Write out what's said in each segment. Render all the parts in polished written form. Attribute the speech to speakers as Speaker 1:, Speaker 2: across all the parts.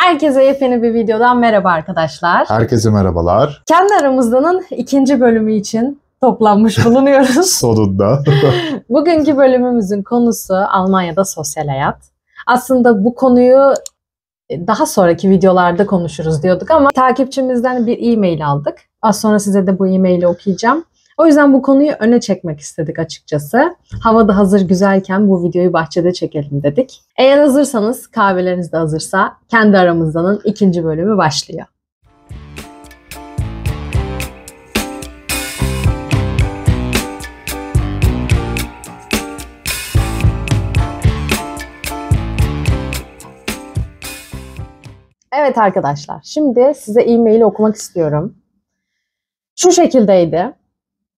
Speaker 1: Herkese yepyeni bir videodan merhaba arkadaşlar.
Speaker 2: Herkese merhabalar.
Speaker 1: Kendi aramızdanın ikinci bölümü için toplanmış bulunuyoruz.
Speaker 2: Sonunda.
Speaker 1: Bugünkü bölümümüzün konusu Almanya'da sosyal hayat. Aslında bu konuyu daha sonraki videolarda konuşuruz diyorduk ama takipçimizden bir e-mail aldık. Az sonra size de bu e-maili okuyacağım. O yüzden bu konuyu öne çekmek istedik açıkçası. Havada hazır güzelken bu videoyu bahçede çekelim dedik. Eğer hazırsanız, kahveleriniz de hazırsa kendi aramızdanın ikinci bölümü başlıyor. Evet arkadaşlar, şimdi size e-maili okumak istiyorum. Şu şekildeydi.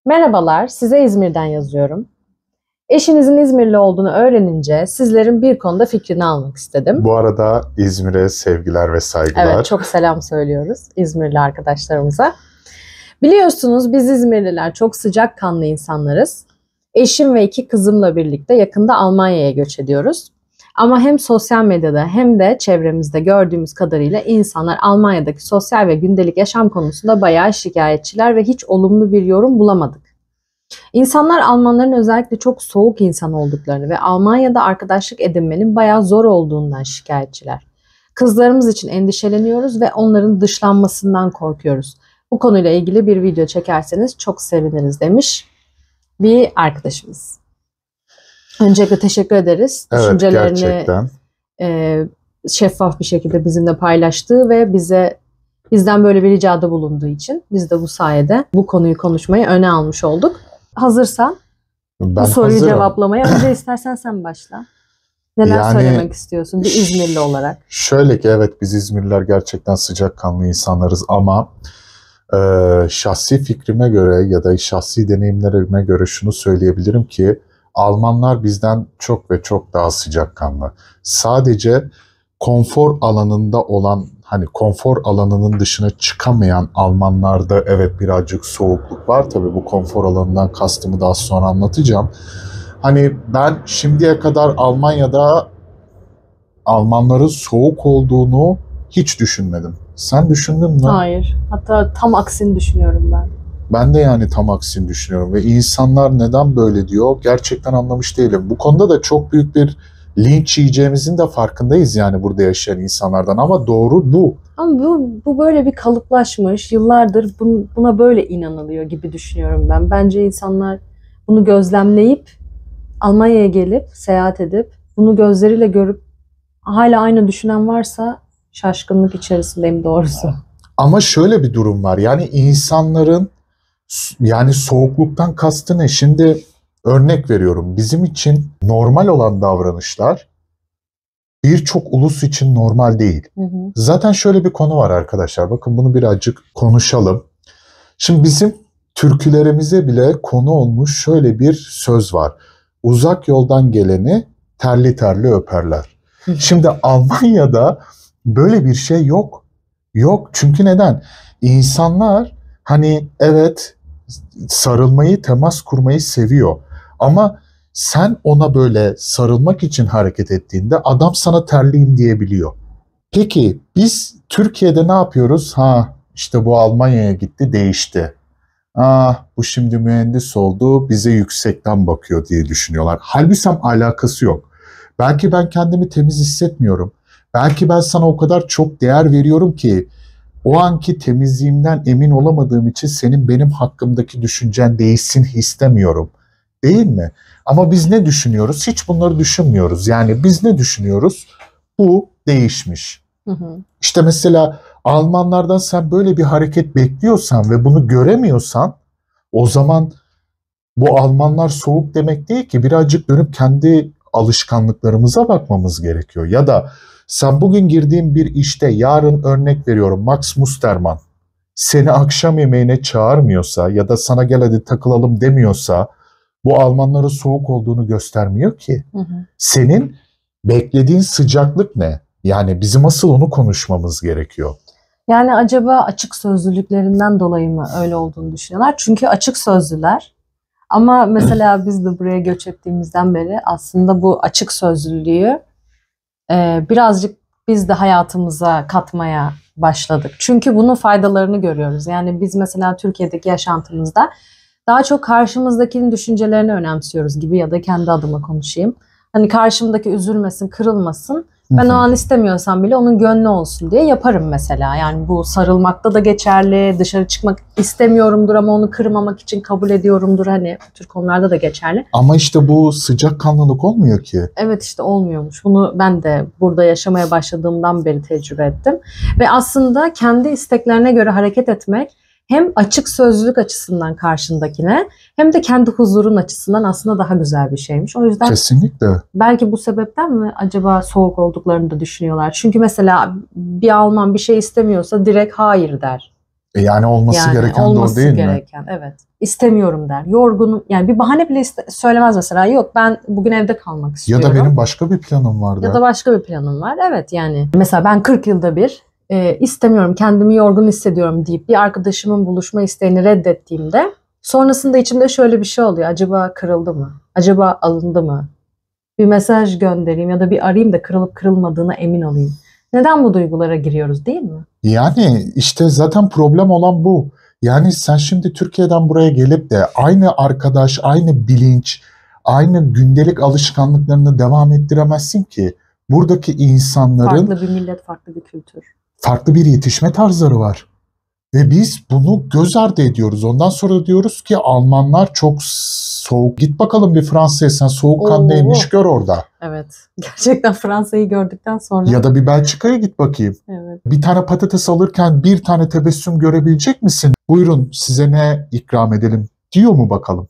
Speaker 1: Merhabalar, size İzmir'den yazıyorum. Eşinizin İzmirli olduğunu öğrenince sizlerin bir konuda fikrini almak istedim.
Speaker 2: Bu arada İzmir'e sevgiler ve saygılar.
Speaker 1: Evet, çok selam söylüyoruz İzmirli arkadaşlarımıza. Biliyorsunuz biz İzmirliler çok sıcakkanlı insanlarız. Eşim ve 2 kızımla birlikte yakında Almanya'ya göç ediyoruz. Ama hem sosyal medyada hem de çevremizde gördüğümüz kadarıyla insanlar Almanya'daki sosyal ve gündelik yaşam konusunda bayağı şikayetçiler ve hiç olumlu bir yorum bulamadık. İnsanlar Almanların özellikle çok soğuk insan olduklarını ve Almanya'da arkadaşlık edinmenin bayağı zor olduğundan şikayetçiler. Kızlarımız için endişeleniyoruz ve onların dışlanmasından korkuyoruz. Bu konuyla ilgili bir video çekerseniz çok seviniriz demiş bir arkadaşımız. Öncelikle teşekkür ederiz.
Speaker 2: Evet,
Speaker 1: Düşüncelerini
Speaker 2: gerçekten
Speaker 1: şeffaf bir şekilde bizimle paylaştığı ve bizden böyle bir ricada bulunduğu için biz de bu sayede bu konuyu konuşmayı öne almış olduk. Hazırsan bu soruyu
Speaker 2: hazırım.
Speaker 1: Cevaplamaya önce istersen sen başla. Neler söylemek istiyorsun bir İzmirli olarak?
Speaker 2: Şöyle ki evet biz İzmirliler gerçekten sıcakkanlı insanlarız ama şahsi fikrime göre ya da şahsi deneyimlerime göre şunu söyleyebilirim ki Almanlar bizden çok ve çok daha sıcakkanlı. Sadece konfor alanında olan, hani konfor alanının dışına çıkamayan Almanlarda evet birazcık soğukluk var. Tabii bu konfor alanından kastımı daha sonra anlatacağım. Hani ben şimdiye kadar Almanya'da Almanların soğuk olduğunu hiç düşünmedim. Sen düşündün mü?
Speaker 1: Hayır. Hatta tam aksini düşünüyorum ben.
Speaker 2: Ben de yani tam aksini düşünüyorum ve insanlar neden böyle diyor gerçekten anlamış değilim. Bu konuda da çok büyük bir linç yiyeceğimizin de farkındayız yani burada yaşayan insanlardan ama doğru bu.
Speaker 1: Ama bu böyle bir kalıplaşmış, yıllardır buna böyle inanılıyor gibi düşünüyorum ben. Bence insanlar bunu gözlemleyip Almanya'ya gelip seyahat edip bunu gözleriyle görüp hala aynı düşünen varsa şaşkınlık içerisindeyim doğrusu.
Speaker 2: Ama şöyle bir durum var yani insanların yani soğukluktan kastı ne? Şimdi örnek veriyorum bizim için normal olan davranışlar birçok ulus için normal değil.
Speaker 1: Hı hı.
Speaker 2: Zaten şöyle bir konu var arkadaşlar. Bakın bunu birazcık konuşalım. Şimdi bizim türkülerimize bile konu olmuş şöyle bir söz var. Uzak yoldan geleni terli terli öperler. Şimdi Almanya'da böyle bir şey yok. Yok çünkü neden? İnsanlar hani evet sarılmayı, temas kurmayı seviyor. Ama sen ona böyle sarılmak için hareket ettiğinde adam sana terliyim diyebiliyor. Peki biz Türkiye'de ne yapıyoruz? Ha işte bu Almanya'ya gitti değişti. Bu şimdi mühendis oldu bize yüksekten bakıyor diye düşünüyorlar. Halbuki alakası yok. Belki ben kendimi temiz hissetmiyorum. Belki ben sana o kadar çok değer veriyorum ki o anki temizliğimden emin olamadığım için senin benim hakkımdaki düşüncen değişsin istemiyorum. Değil mi? Ama biz ne düşünüyoruz? Hiç bunları düşünmüyoruz. Yani biz ne düşünüyoruz? Bu değişmiş.
Speaker 1: Hı hı.
Speaker 2: İşte mesela Almanlardan sen böyle bir hareket bekliyorsan ve bunu göremiyorsan o zaman bu Almanlar soğuk demek değil ki birazcık dönüp kendi alışkanlıklarımıza bakmamız gerekiyor. Ya da sen bugün girdiğin bir işte yarın örnek veriyorum Max Mustermann seni akşam yemeğine çağırmıyorsa ya da sana gel hadi takılalım demiyorsa bu Almanların soğuk olduğunu göstermiyor ki.
Speaker 1: Hı hı.
Speaker 2: Senin beklediğin sıcaklık ne? Yani bizim asıl onu konuşmamız gerekiyor.
Speaker 1: Yani acaba açık sözlülüklerinden dolayı mı öyle olduğunu düşünüyorlar? Çünkü açık sözlüler. Ama mesela biz de buraya göç ettiğimizden beri aslında bu açık sözlülüğü birazcık biz de hayatımıza katmaya başladık. Çünkü bunun faydalarını görüyoruz. Yani biz mesela Türkiye'deki yaşantımızda daha çok karşımızdakinin düşüncelerini önemsiyoruz gibi, ya da kendi adıma konuşayım. Hani karşımdaki üzülmesin, kırılmasın. Ben o an istemiyorsam bile onun gönlü olsun diye yaparım mesela. Yani bu sarılmakta da geçerli. Dışarı çıkmak istemiyorumdur ama onu kırmamak için kabul ediyorumdur. Hani bu tür konularda da geçerli.
Speaker 2: Ama işte bu sıcakkanlılık olmuyor ki.
Speaker 1: Evet, işte olmuyormuş. Bunu ben de burada yaşamaya başladığımdan beri tecrübe ettim. Ve aslında kendi isteklerine göre hareket etmek hem açık sözlülük açısından karşındakine hem de kendi huzurun açısından aslında daha güzel bir şeymiş. O yüzden
Speaker 2: Kesinlikle.
Speaker 1: belki bu sebepten mi acaba soğuk olduklarını da düşünüyorlar? Çünkü mesela bir Alman bir şey istemiyorsa direkt hayır der.
Speaker 2: Yani olması gereken
Speaker 1: olması
Speaker 2: de o değil
Speaker 1: gereken, mi? Evet. İstemiyorum der. Yorgunum. Yani bir bahane bile söylemez mesela. Yok, ben bugün evde kalmak istiyorum.
Speaker 2: Ya da benim başka bir planım var.
Speaker 1: Ya da başka bir planım var. Evet, yani mesela ben 40 yılda bir istemiyorum, kendimi yorgun hissediyorum deyip bir arkadaşımın buluşma isteğini reddettiğimde sonrasında içimde şöyle bir şey oluyor. Acaba kırıldı mı? Acaba alındı mı? Bir mesaj göndereyim ya da bir arayayım da kırılıp kırılmadığına emin olayım. Neden bu duygulara giriyoruz, değil mi?
Speaker 2: Yani işte zaten problem olan bu. Yani sen şimdi Türkiye'den buraya gelip de aynı arkadaş, aynı bilinç, aynı gündelik alışkanlıklarını devam ettiremezsin ki. Buradaki insanların
Speaker 1: Farklı bir millet, farklı bir kültür.
Speaker 2: farklı bir yetişme tarzları var. Ve biz bunu göz ardı ediyoruz. Ondan sonra diyoruz ki Almanlar çok soğuk. Git bakalım bir Fransa'ya, sen soğukkanlıymış gör orada.
Speaker 1: Evet. Gerçekten Fransa'yı gördükten sonra.
Speaker 2: Ya da bir Belçika'ya git bakayım.
Speaker 1: Evet.
Speaker 2: Bir tane patates alırken bir tane tebessüm görebilecek misin? Buyurun size ne ikram edelim diyor mu bakalım?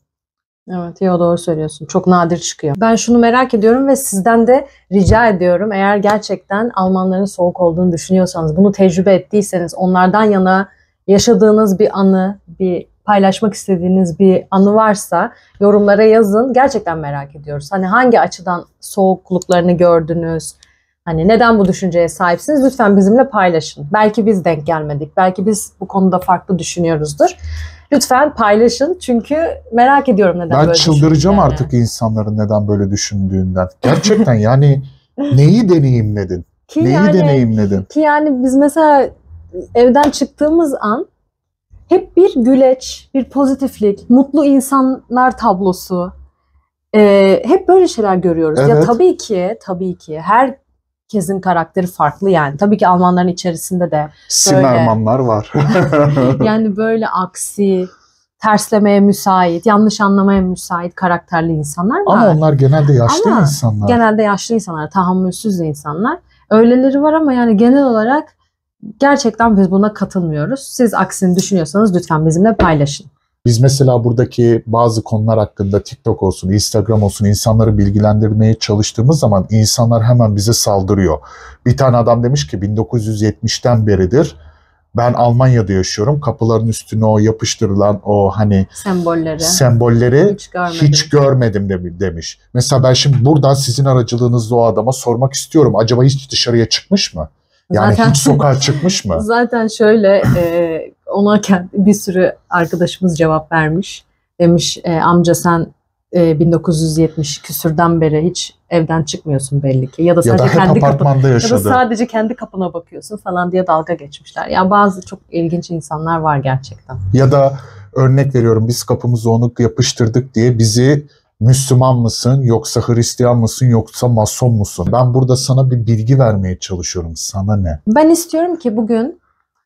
Speaker 1: Evet, yo, doğru söylüyorsun. Çok nadir çıkıyor. Ben şunu merak ediyorum ve sizden de rica ediyorum. Eğer gerçekten Almanların soğuk olduğunu düşünüyorsanız, bunu tecrübe ettiyseniz, onlardan yana yaşadığınız bir anı, bir paylaşmak istediğiniz bir anı varsa yorumlara yazın. Gerçekten merak ediyoruz. Hani hangi açıdan soğukluklarını gördünüz? Hani neden bu düşünceye sahipsiniz? Lütfen bizimle paylaşın. Belki biz denk gelmedik. Belki biz bu konuda farklı düşünüyoruzdur. Lütfen paylaşın, çünkü merak ediyorum neden
Speaker 2: Ben
Speaker 1: böyle
Speaker 2: çıldıracağım
Speaker 1: düşündüklerini.
Speaker 2: artık insanların neden böyle düşündüğünden. Gerçekten yani neyi deneyimledin? Neyi deneyimledin?
Speaker 1: Ki yani biz mesela evden çıktığımız an hep bir güleç, bir pozitiflik, mutlu insanlar tablosu. Hep böyle şeyler görüyoruz.
Speaker 2: Evet.
Speaker 1: Ya tabii ki herkesin karakteri farklı yani. Tabii ki Almanların içerisinde de
Speaker 2: Simermanlar var.
Speaker 1: yani böyle aksi, terslemeye müsait, yanlış anlamaya müsait karakterli insanlar var.
Speaker 2: Ama onlar genelde yaşlı insanlar.
Speaker 1: Genelde yaşlı insanlar, tahammülsüz insanlar. Öyleleri var ama yani genel olarak gerçekten biz buna katılmıyoruz. Siz aksini düşünüyorsanız lütfen bizimle paylaşın.
Speaker 2: Biz mesela buradaki bazı konular hakkında TikTok olsun, Instagram olsun insanları bilgilendirmeye çalıştığımız zaman insanlar hemen bize saldırıyor. Bir tane adam demiş ki 1970'ten beridir ben Almanya'da yaşıyorum. Kapıların üstüne o yapıştırılan o hani sembolleri hiç görmedim demiş. Mesela ben şimdi buradan sizin aracılığınızla o adama sormak istiyorum. Acaba hiç dışarıya çıkmış mı? Yani zaten, hiç sokağa çıkmış mı?
Speaker 1: Zaten şöyle ona bir sürü arkadaşımız cevap vermiş. Demiş amca sen 1970 küsürden beri hiç evden çıkmıyorsun belli ki. Ya da sadece kendi kapına bakıyorsun falan diye dalga geçmişler. Ya bazı çok ilginç insanlar var gerçekten.
Speaker 2: Ya da örnek veriyorum, biz kapımıza onu yapıştırdık diye bizi Müslüman mısın yoksa Hristiyan mısın yoksa Mason musun? Ben burada sana bir bilgi vermeye çalışıyorum. Sana ne?
Speaker 1: Ben istiyorum ki bugün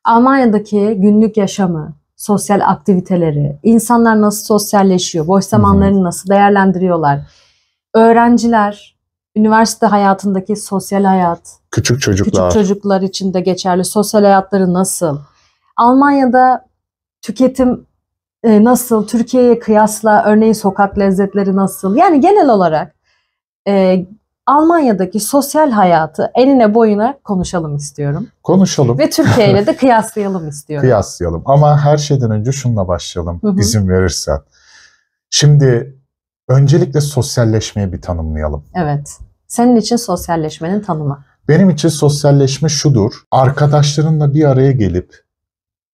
Speaker 1: Almanya'daki günlük yaşamı, sosyal aktiviteleri, insanlar nasıl sosyalleşiyor, boş zamanlarını nasıl değerlendiriyorlar, öğrenciler, üniversite hayatındaki sosyal hayat,
Speaker 2: küçük
Speaker 1: çocuklar için de geçerli sosyal hayatları nasıl, Almanya'da tüketim nasıl, Türkiye'ye kıyasla örneğin sokak lezzetleri nasıl, yani genel olarak Almanya'daki sosyal hayatı enine boyuna konuşalım istiyorum.
Speaker 2: Konuşalım.
Speaker 1: Ve Türkiye ile de kıyaslayalım istiyorum.
Speaker 2: Kıyaslayalım ama her şeyden önce şununla başlayalım izin verirsen. Şimdi öncelikle sosyalleşmeyi bir tanımlayalım.
Speaker 1: Evet. Senin için sosyalleşmenin tanımı.
Speaker 2: Benim için sosyalleşme şudur. Arkadaşlarınla bir araya gelip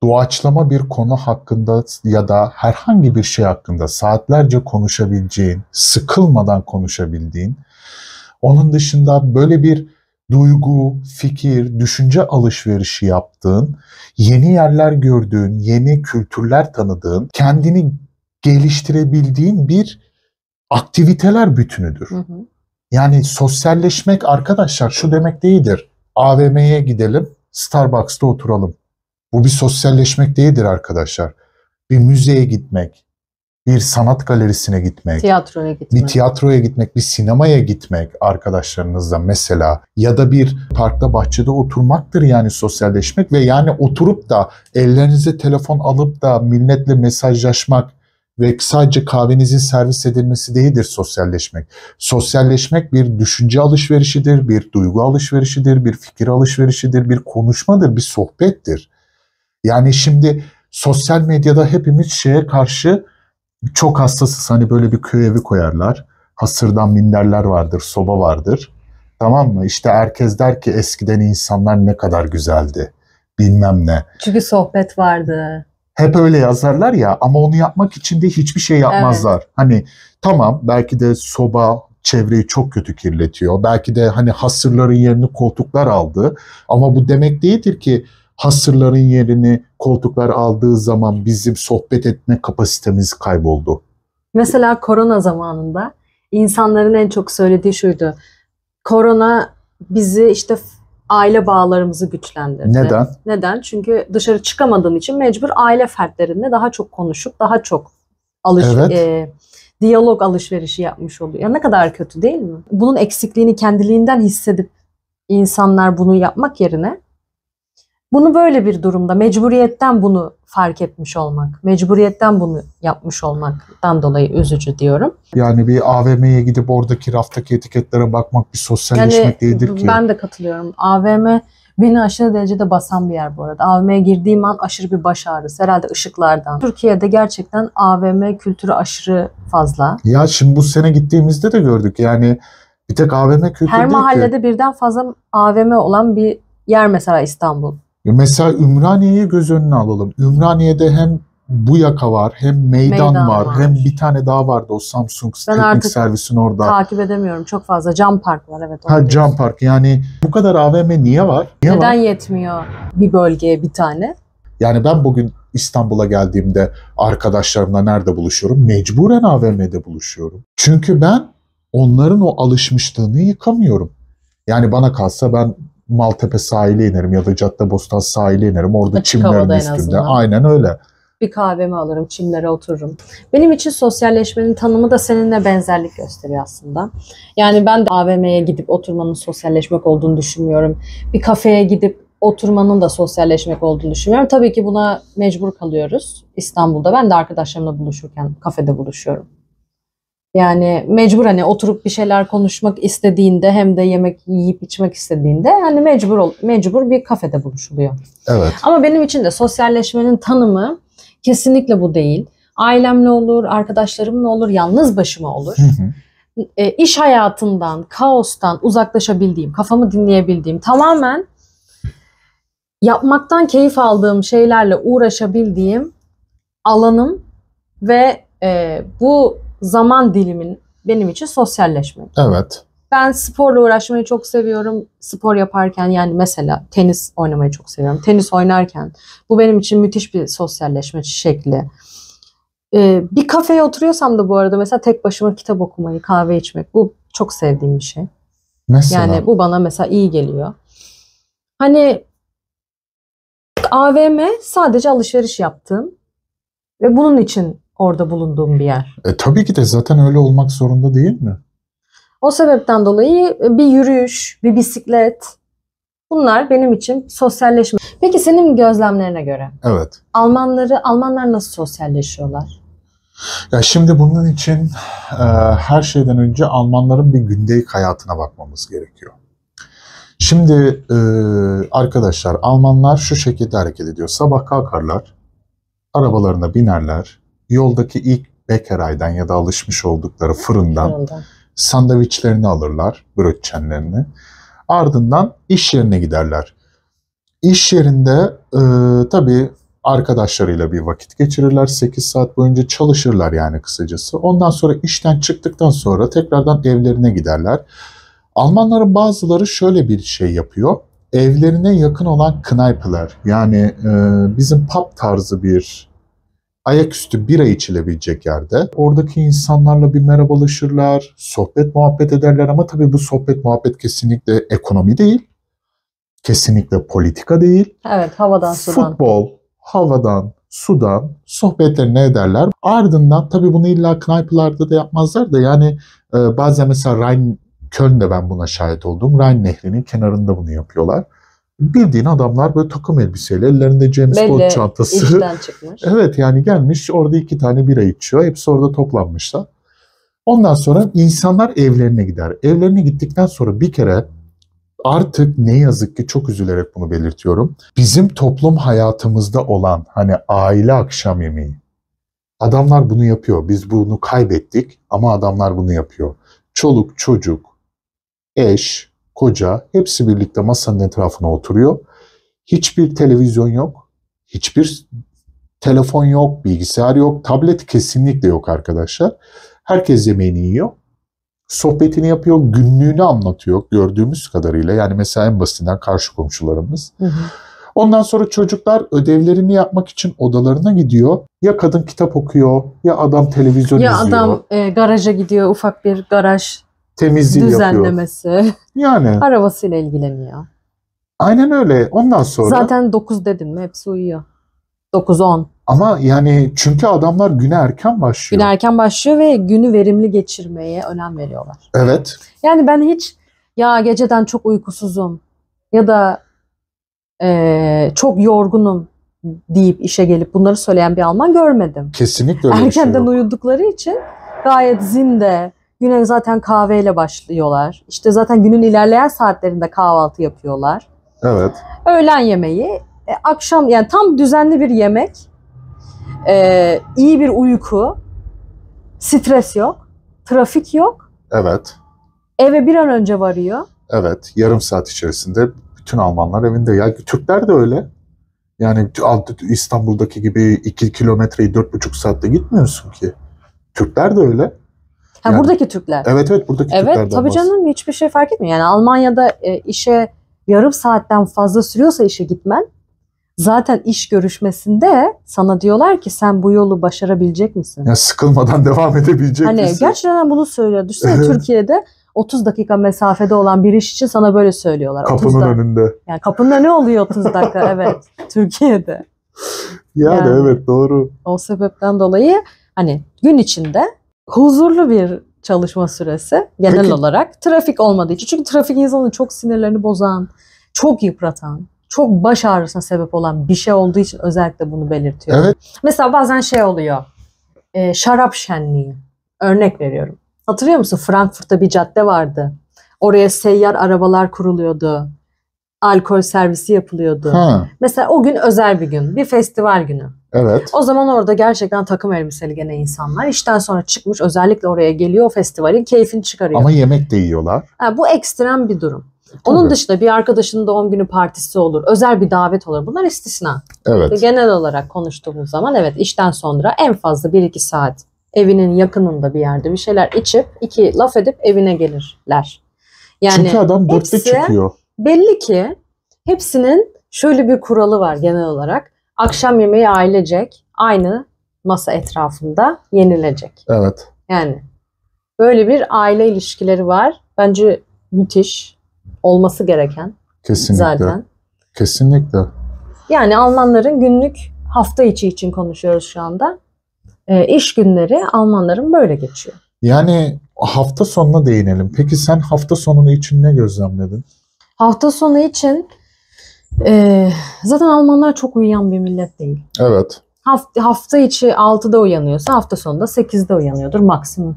Speaker 2: doğaçlama bir konu hakkında ya da herhangi bir şey hakkında saatlerce konuşabileceğin, sıkılmadan konuşabildiğin, onun dışında böyle bir duygu, fikir, düşünce alışverişi yaptığın, yeni yerler gördüğün, yeni kültürler tanıdığın, kendini geliştirebildiğin bir aktiviteler bütünüdür.
Speaker 1: Hı hı.
Speaker 2: Yani sosyalleşmek arkadaşlar şu demek değildir. AVM'ye gidelim, Starbucks'ta oturalım. Bu bir sosyalleşmek değildir arkadaşlar. Bir müzeye gitmek, bir sanat galerisine gitmek,
Speaker 1: Tiyatroya gitmek.
Speaker 2: bir tiyatroya gitmek, bir sinemaya gitmek arkadaşlarınızla mesela ya da bir parkta, bahçede oturmaktır yani sosyalleşmek ve yani oturup da ellerinize telefon alıp da milletle mesajlaşmak ve sadece kahvenizin servis edilmesi değildir sosyalleşmek. Sosyalleşmek bir düşünce alışverişidir, bir duygu alışverişidir, bir fikir alışverişidir, bir konuşmadır, bir sohbettir. Yani şimdi sosyal medyada hepimiz şeye karşı çok hassasız. Hani böyle bir köy evi koyarlar. Hasırdan minderler vardır, soba vardır. Tamam mı? İşte herkes der ki eskiden insanlar ne kadar güzeldi. Bilmem ne.
Speaker 1: Çünkü sohbet vardı.
Speaker 2: Hep öyle yazarlar ya ama onu yapmak için de hiçbir şey yapmazlar. Evet. Hani tamam belki de soba çevreyi çok kötü kirletiyor. Belki de hani hasırların yerini koltuklar aldı. Ama bu demek değildir ki hasırların yerini koltuklar aldığı zaman bizim sohbet etme kapasitemiz kayboldu.
Speaker 1: Mesela korona zamanında insanların en çok söylediği şuydu. Korona bizi işte aile bağlarımızı güçlendirdi.
Speaker 2: Neden?
Speaker 1: Neden? Çünkü dışarı çıkamadığın için mecbur aile fertlerinle daha çok konuşup daha çok diyalog alışverişi yapmış oluyor. Ya ne kadar kötü değil mi? Bunun eksikliğini kendiliğinden hissedip insanlar bunu yapmak yerine bunu böyle bir durumda mecburiyetten bunu fark etmiş olmak, mecburiyetten bunu yapmış olmaktan dolayı üzücü diyorum.
Speaker 2: Yani bir AVM'ye gidip oradaki raftaki etiketlere bakmak bir sosyalleşmek değildir ki.
Speaker 1: Ben de katılıyorum. AVM beni aşırı derecede basan bir yer bu arada. AVM'ye girdiğim an aşırı bir baş ağrısı. Herhalde ışıklardan. Türkiye'de gerçekten AVM kültürü aşırı fazla.
Speaker 2: Ya şimdi bu sene gittiğimizde de gördük. Yani bir tek AVM kültürü
Speaker 1: her
Speaker 2: değil
Speaker 1: mahallede
Speaker 2: ki.
Speaker 1: birden fazla AVM olan bir yer mesela İstanbul.
Speaker 2: Mesela Ümraniye'yi göz önüne alalım. Ümraniye'de hem bu yaka var, hem meydan var, hem bir tane daha vardı o Samsung Teknik Servis'in orada.
Speaker 1: Takip edemiyorum. Çok fazla. Cam Park var evet.
Speaker 2: Cam Park. Yani bu kadar AVM niye var?
Speaker 1: Neden yetmiyor bir bölgeye bir tane?
Speaker 2: Yani ben bugün İstanbul'a geldiğimde arkadaşlarımla nerede buluşuyorum? Mecburen AVM'de buluşuyorum. Çünkü ben onların o alışmışlığını yıkamıyorum. Yani bana kalsa ben Maltepe sahile inerim ya da Caddebostan sahile inerim. Orada
Speaker 1: açık
Speaker 2: çimlerin üstünde. Aynen öyle.
Speaker 1: Bir kahvemi alırım, çimlere otururum. Benim için sosyalleşmenin tanımı da seninle benzerlik gösteriyor aslında. Yani ben de AVM'ye gidip oturmanın sosyalleşmek olduğunu düşünmüyorum. Bir kafeye gidip oturmanın da sosyalleşmek olduğunu düşünmüyorum. Tabii ki buna mecbur kalıyoruz İstanbul'da. Ben de arkadaşlarımla buluşurken kafede buluşuyorum. Yani mecbur hani oturup bir şeyler konuşmak istediğinde hem de yemek yiyip içmek istediğinde hani mecbur bir kafede buluşuluyor.
Speaker 2: Evet.
Speaker 1: Ama benim için de sosyalleşmenin tanımı kesinlikle bu değil. Ailemle olur, arkadaşlarımla olur, yalnız başıma olur. İş hayatından, kaostan uzaklaşabildiğim, kafamı dinleyebildiğim, tamamen yapmaktan keyif aldığım şeylerle uğraşabildiğim alanım ve bu zaman dilimin benim için sosyalleşmek.
Speaker 2: Evet.
Speaker 1: Ben sporla uğraşmayı çok seviyorum. Spor yaparken yani mesela tenis oynamayı çok seviyorum. Tenis oynarken bu benim için müthiş bir sosyalleşme şekli. Bir kafeye oturuyorsam da bu arada mesela tek başıma kitap okumayı, kahve içmek bu çok sevdiğim bir şey.
Speaker 2: Mesela?
Speaker 1: Yani bu bana mesela iyi geliyor. Hani AVM sadece alışveriş yaptığım ve bunun için orada bulunduğum bir yer.
Speaker 2: Tabii ki de zaten öyle olmak zorunda değil mi?
Speaker 1: O sebepten dolayı bir yürüyüş, bir bisiklet bunlar benim için sosyalleşme. Peki senin gözlemlerine göre
Speaker 2: evet.
Speaker 1: Almanlar nasıl sosyalleşiyorlar?
Speaker 2: Ya şimdi bunun için her şeyden önce Almanların bir gündelik hayatına bakmamız gerekiyor. Şimdi arkadaşlar Almanlar şu şekilde hareket ediyor. Sabah kalkarlar, arabalarına binerler, yoldaki ilk Bäckerei'den ya da alışmış oldukları fırından sandviçlerini alırlar, brötçenlerini. Ardından iş yerine giderler. İş yerinde tabii arkadaşlarıyla bir vakit geçirirler. 8 saat boyunca çalışırlar yani kısacası. Ondan sonra işten çıktıktan sonra tekrardan evlerine giderler. Almanların bazıları şöyle bir şey yapıyor. Evlerine yakın olan Kneipe'ler, yani bizim pub tarzı bir ayaküstü bira içilebilecek yerde. Oradaki insanlarla bir merhabalaşırlar, sohbet muhabbet ederler ama tabii bu sohbet muhabbet kesinlikle ekonomi değil, kesinlikle politika değil.
Speaker 1: Evet, havadan sudan.
Speaker 2: Futbol, havadan, sudan sohbetlerini ederler. Ardından tabii bunu illa Kneipe'larda da yapmazlar da yani bazen mesela Köln'de ben buna şahit oldum. Rhein Nehri'nin kenarında bunu yapıyorlar. Bildiğin adamlar böyle takım elbiseyle, ellerinde James Bond çantası.
Speaker 1: İşten çıkmış.
Speaker 2: Evet, yani gelmiş orada 2 tane bira içiyor. Hepsi orada toplanmışlar. Ondan sonra insanlar evlerine gider. Evlerine gittikten sonra bir kere artık ne yazık ki çok üzülerek bunu belirtiyorum. Bizim toplum hayatımızda olan hani aile akşam yemeği. Adamlar bunu yapıyor. Biz bunu kaybettik ama adamlar bunu yapıyor. Çoluk, çocuk, eş, koca hepsi birlikte masanın etrafına oturuyor. Hiçbir televizyon yok. Hiçbir telefon yok, bilgisayar yok, tablet kesinlikle yok arkadaşlar. Herkes yemeğini yiyor. Sohbetini yapıyor, günlüğünü anlatıyor gördüğümüz kadarıyla. Yani mesela en basitinden karşı komşularımız.
Speaker 1: Hı hı.
Speaker 2: Ondan sonra çocuklar ödevlerini yapmak için odalarına gidiyor. Ya kadın kitap okuyor, ya adam televizyon izliyor.
Speaker 1: Ya adam garaja gidiyor, ufak bir garaj
Speaker 2: temizliği
Speaker 1: düzenlemesi.
Speaker 2: yapıyor. Yani.
Speaker 1: Arabasıyla ilgileniyor.
Speaker 2: Aynen öyle. Ondan sonra.
Speaker 1: Zaten 9 dedin mi hepsi uyuyor. 9-10.
Speaker 2: Ama yani çünkü adamlar güne erken başlıyor.
Speaker 1: Güne erken başlıyor ve günü verimli geçirmeye önem veriyorlar.
Speaker 2: Evet.
Speaker 1: Yani ben hiç ya geceden çok uykusuzum ya da çok yorgunum deyip işe gelip bunları söyleyen bir Alman görmedim.
Speaker 2: Kesinlikle öyle bir şey
Speaker 1: Erkenden
Speaker 2: yok.
Speaker 1: uyudukları için gayet zinde, güne zaten kahveyle başlıyorlar. İşte zaten günün ilerleyen saatlerinde kahvaltı yapıyorlar.
Speaker 2: Evet.
Speaker 1: Öğlen yemeği, akşam yani tam düzenli bir yemek, iyi bir uyku, stres yok, trafik yok.
Speaker 2: Evet.
Speaker 1: Eve bir an önce varıyor.
Speaker 2: Evet. Yarım saat içerisinde bütün Almanlar evinde. Ya Türkler de öyle. Yani İstanbul'daki gibi 2 kilometreyi 4,5 saatte gitmiyorsun ki. Türkler de öyle.
Speaker 1: Ha,
Speaker 2: Yani,
Speaker 1: buradaki Türkler.
Speaker 2: evet buradaki Türklerden
Speaker 1: Evet tabii canım, hiçbir şey fark etmiyor. Yani Almanya'da işe yarım saatten fazla sürüyorsa işe gitmen, zaten iş görüşmesinde sana diyorlar ki sen bu yolu başarabilecek misin?
Speaker 2: Ya sıkılmadan devam edebilecek
Speaker 1: hani
Speaker 2: misin?
Speaker 1: Gerçekten bunu söylüyor. Düşünsene
Speaker 2: Evet.
Speaker 1: Türkiye'de 30 dakika mesafede olan bir iş için sana böyle söylüyorlar.
Speaker 2: Kapının önünde.
Speaker 1: Yani kapının önü oluyor 30 dakika evet Türkiye'de.
Speaker 2: Yani evet doğru.
Speaker 1: O sebepten dolayı hani gün içinde huzurlu bir çalışma süresi genel
Speaker 2: Peki.
Speaker 1: olarak, trafik olmadığı için. Çünkü trafik insanın çok sinirlerini bozan, çok yıpratan, çok baş ağrısına sebep olan bir şey olduğu için özellikle bunu belirtiyorum.
Speaker 2: Evet.
Speaker 1: Mesela bazen şey oluyor, şarap şenliği. Örnek veriyorum. Hatırlıyor musun? Frankfurt'ta bir cadde vardı. Oraya seyyar arabalar kuruluyordu. Alkol servisi yapılıyordu.
Speaker 2: Ha,
Speaker 1: Mesela o gün özel bir gün. Bir festival günü.
Speaker 2: evet.
Speaker 1: O zaman orada gerçekten takım elbiseli gene insanlar işten sonra çıkmış, özellikle oraya geliyor, o festivalin keyfini çıkarıyor.
Speaker 2: Ama yemek de yiyorlar.
Speaker 1: Ha, bu ekstrem bir durum. Onun
Speaker 2: Tabii.
Speaker 1: dışında bir arkadaşının doğum günü partisi olur, özel bir davet olur. Bunlar istisna.
Speaker 2: Evet.
Speaker 1: Genel olarak konuştuğumuz zaman evet, işten sonra en fazla 1-2 saat evinin yakınında bir yerde bir şeyler içip 2 laf edip evine gelirler. Yani
Speaker 2: Çünkü adam 4'te
Speaker 1: hepsi
Speaker 2: çıkıyor.
Speaker 1: belli ki hepsinin şöyle bir kuralı var genel olarak. Akşam yemeği ailecek aynı masa etrafında yenilecek.
Speaker 2: Evet.
Speaker 1: Yani böyle bir aile ilişkileri var. Bence müthiş, olması gereken
Speaker 2: Kesinlikle.
Speaker 1: zaten.
Speaker 2: Kesinlikle.
Speaker 1: Yani Almanların günlük, hafta içi için konuşuyoruz şu anda. İş günleri Almanların böyle geçiyor.
Speaker 2: Yani hafta sonuna değinelim. Peki sen hafta sonunu için ne gözlemledin?
Speaker 1: Hafta sonu için zaten Almanlar çok uyuyan bir millet değil.
Speaker 2: Evet.
Speaker 1: Hafta içi 6'da uyanıyorsa hafta sonunda 8'de uyanıyordur maksimum.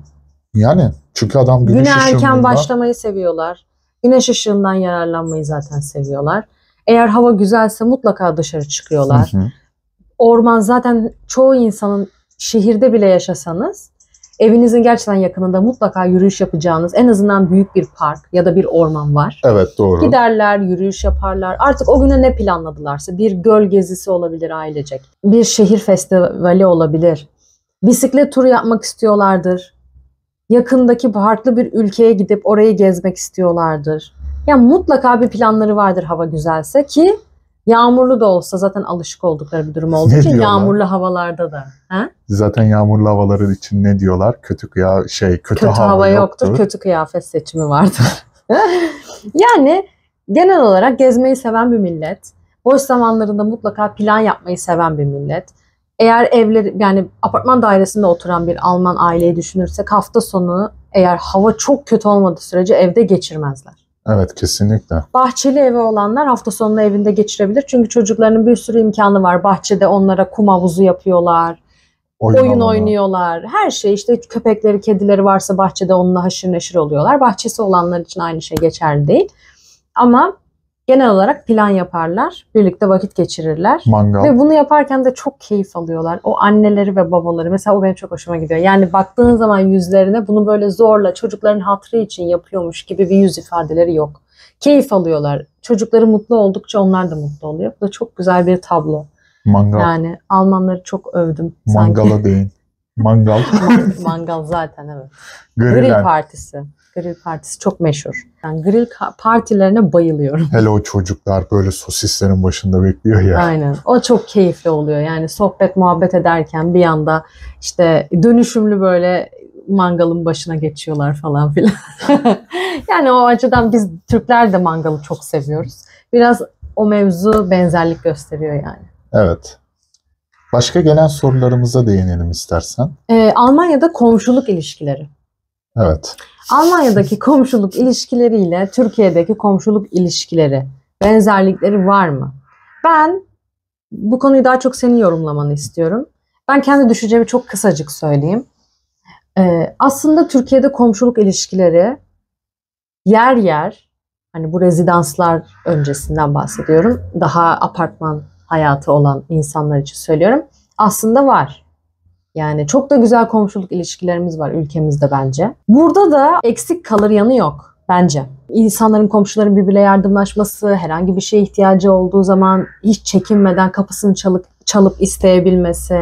Speaker 2: Yani çünkü adam güneş
Speaker 1: Güne erken
Speaker 2: ışığında...
Speaker 1: başlamayı seviyorlar. Güneş ışığından yararlanmayı zaten seviyorlar. Eğer hava güzelse mutlaka dışarı çıkıyorlar.
Speaker 2: Hı hı.
Speaker 1: Orman zaten çoğu insanın, şehirde bile yaşasanız evinizin gerçekten yakınında mutlaka yürüyüş yapacağınız en azından büyük bir park ya da bir orman var.
Speaker 2: Evet doğru.
Speaker 1: Giderler, yürüyüş yaparlar. Artık o güne ne planladılarsa, bir göl gezisi olabilir ailecek. Bir şehir festivali olabilir. Bisiklet turu yapmak istiyorlardır. yakındaki farklı bir ülkeye gidip orayı gezmek istiyorlardır. Ya mutlaka bir planları vardır hava güzelse ki yağmurlu da olsa zaten alışık oldukları bir durum olduğu
Speaker 2: Ne
Speaker 1: için
Speaker 2: diyorlar?
Speaker 1: yağmurlu havalarda da. Ha?
Speaker 2: Zaten yağmurlu havaların için ne diyorlar? Kötü hava yoktur.
Speaker 1: Kötü kıyafet seçimi vardır. Yani genel olarak gezmeyi seven bir millet. Boş zamanlarında mutlaka plan yapmayı seven bir millet. Eğer evleri yani apartman dairesinde oturan bir Alman aileyi düşünürsek hafta sonu eğer hava çok kötü olmadığı sürece evde geçirmezler.
Speaker 2: Evet, kesinlikle.
Speaker 1: Bahçeli evi olanlar hafta sonunu evinde geçirebilir. Çünkü çocuklarının bir sürü imkanı var. Bahçede onlara kum havuzu yapıyorlar. Oyun oynuyorlar. Her şey işte köpekleri, kedileri varsa bahçede onunla haşır neşir oluyorlar. Bahçesi olanlar için aynı şey geçerli değil. Ama genel olarak plan yaparlar. Birlikte vakit geçirirler.
Speaker 2: Mangal.
Speaker 1: Ve bunu yaparken de çok keyif alıyorlar. O anneleri ve babaları. Mesela o benim çok hoşuma gidiyor. Yani baktığın zaman yüzlerine bunu böyle zorla çocukların hatırı için yapıyormuş gibi bir yüz ifadeleri yok. Keyif alıyorlar. Çocukları mutlu oldukça onlar da mutlu oluyor. Bu da çok güzel bir tablo.
Speaker 2: Mangal.
Speaker 1: Yani Almanları çok övdüm.
Speaker 2: Mangala değil. Mangal.
Speaker 1: Mangal zaten evet.
Speaker 2: Grill
Speaker 1: Grill partisi. Grill partisi çok meşhur. Yani grill partilerine bayılıyorum.
Speaker 2: Hele o çocuklar böyle sosislerin başında bekliyor ya.
Speaker 1: Aynen. O çok keyifli oluyor. Yani sohbet muhabbet ederken bir anda işte dönüşümlü böyle mangalın başına geçiyorlar falan filan. Yani o açıdan biz Türkler de mangalı çok seviyoruz. Biraz o mevzu benzerlik gösteriyor yani.
Speaker 2: Evet. Başka gelen sorularımıza değinelim istersen.
Speaker 1: Almanya'da komşuluk ilişkileri.
Speaker 2: Evet.
Speaker 1: Almanya'daki komşuluk ilişkileriyle Türkiye'deki komşuluk ilişkileri benzerlikleri var mı? Ben bu konuyu daha çok senin yorumlamanı istiyorum. Ben kendi düşüncemi çok kısacık söyleyeyim. Aslında Türkiye'de komşuluk ilişkileri yer yer, hani bu rezidanslar öncesinden bahsediyorum, daha apartman hayatı olan insanlar için söylüyorum. Aslında var. Yani çok da güzel komşuluk ilişkilerimiz var ülkemizde bence. Burada da eksik kalır yanı yok bence. İnsanların, komşuların birbirine yardımlaşması, herhangi bir şeye ihtiyacı olduğu zaman hiç çekinmeden kapısını çalıp isteyebilmesi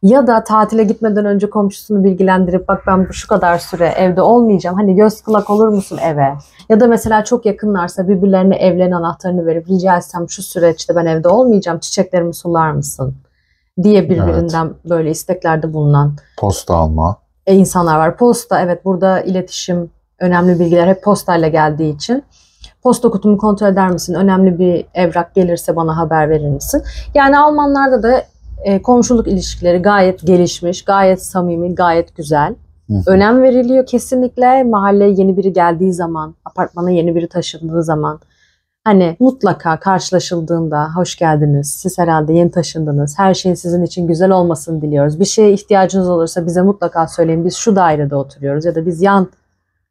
Speaker 1: ya da tatile gitmeden önce komşusunu bilgilendirip bak ben şu kadar süre evde olmayacağım. Hani göz kulak olur musun eve? Ya da mesela çok yakınlarsa birbirlerine evlerin anahtarını verip rica etsem şu süreçte ben evde olmayacağım. Çiçeklerimi sular mısın? Diye birbirinden böyle isteklerde bulunan
Speaker 2: posta alma
Speaker 1: insanlar var. Posta, evet, burada iletişim, önemli bilgiler hep postayla geldiği için posta kutumu kontrol eder misin? Önemli bir evrak gelirse bana haber verir misin? Yani Almanlarda da komşuluk ilişkileri gayet gelişmiş, gayet samimi, gayet güzel. Önem veriliyor kesinlikle. Mahalleye yeni biri geldiği zaman, apartmana yeni biri taşındığı zaman hani mutlaka karşılaşıldığında hoş geldiniz, siz herhalde yeni taşındınız, her şeyin sizin için güzel olmasını diliyoruz. Bir şeye ihtiyacınız olursa bize mutlaka söyleyin, biz şu dairede oturuyoruz ya da biz yan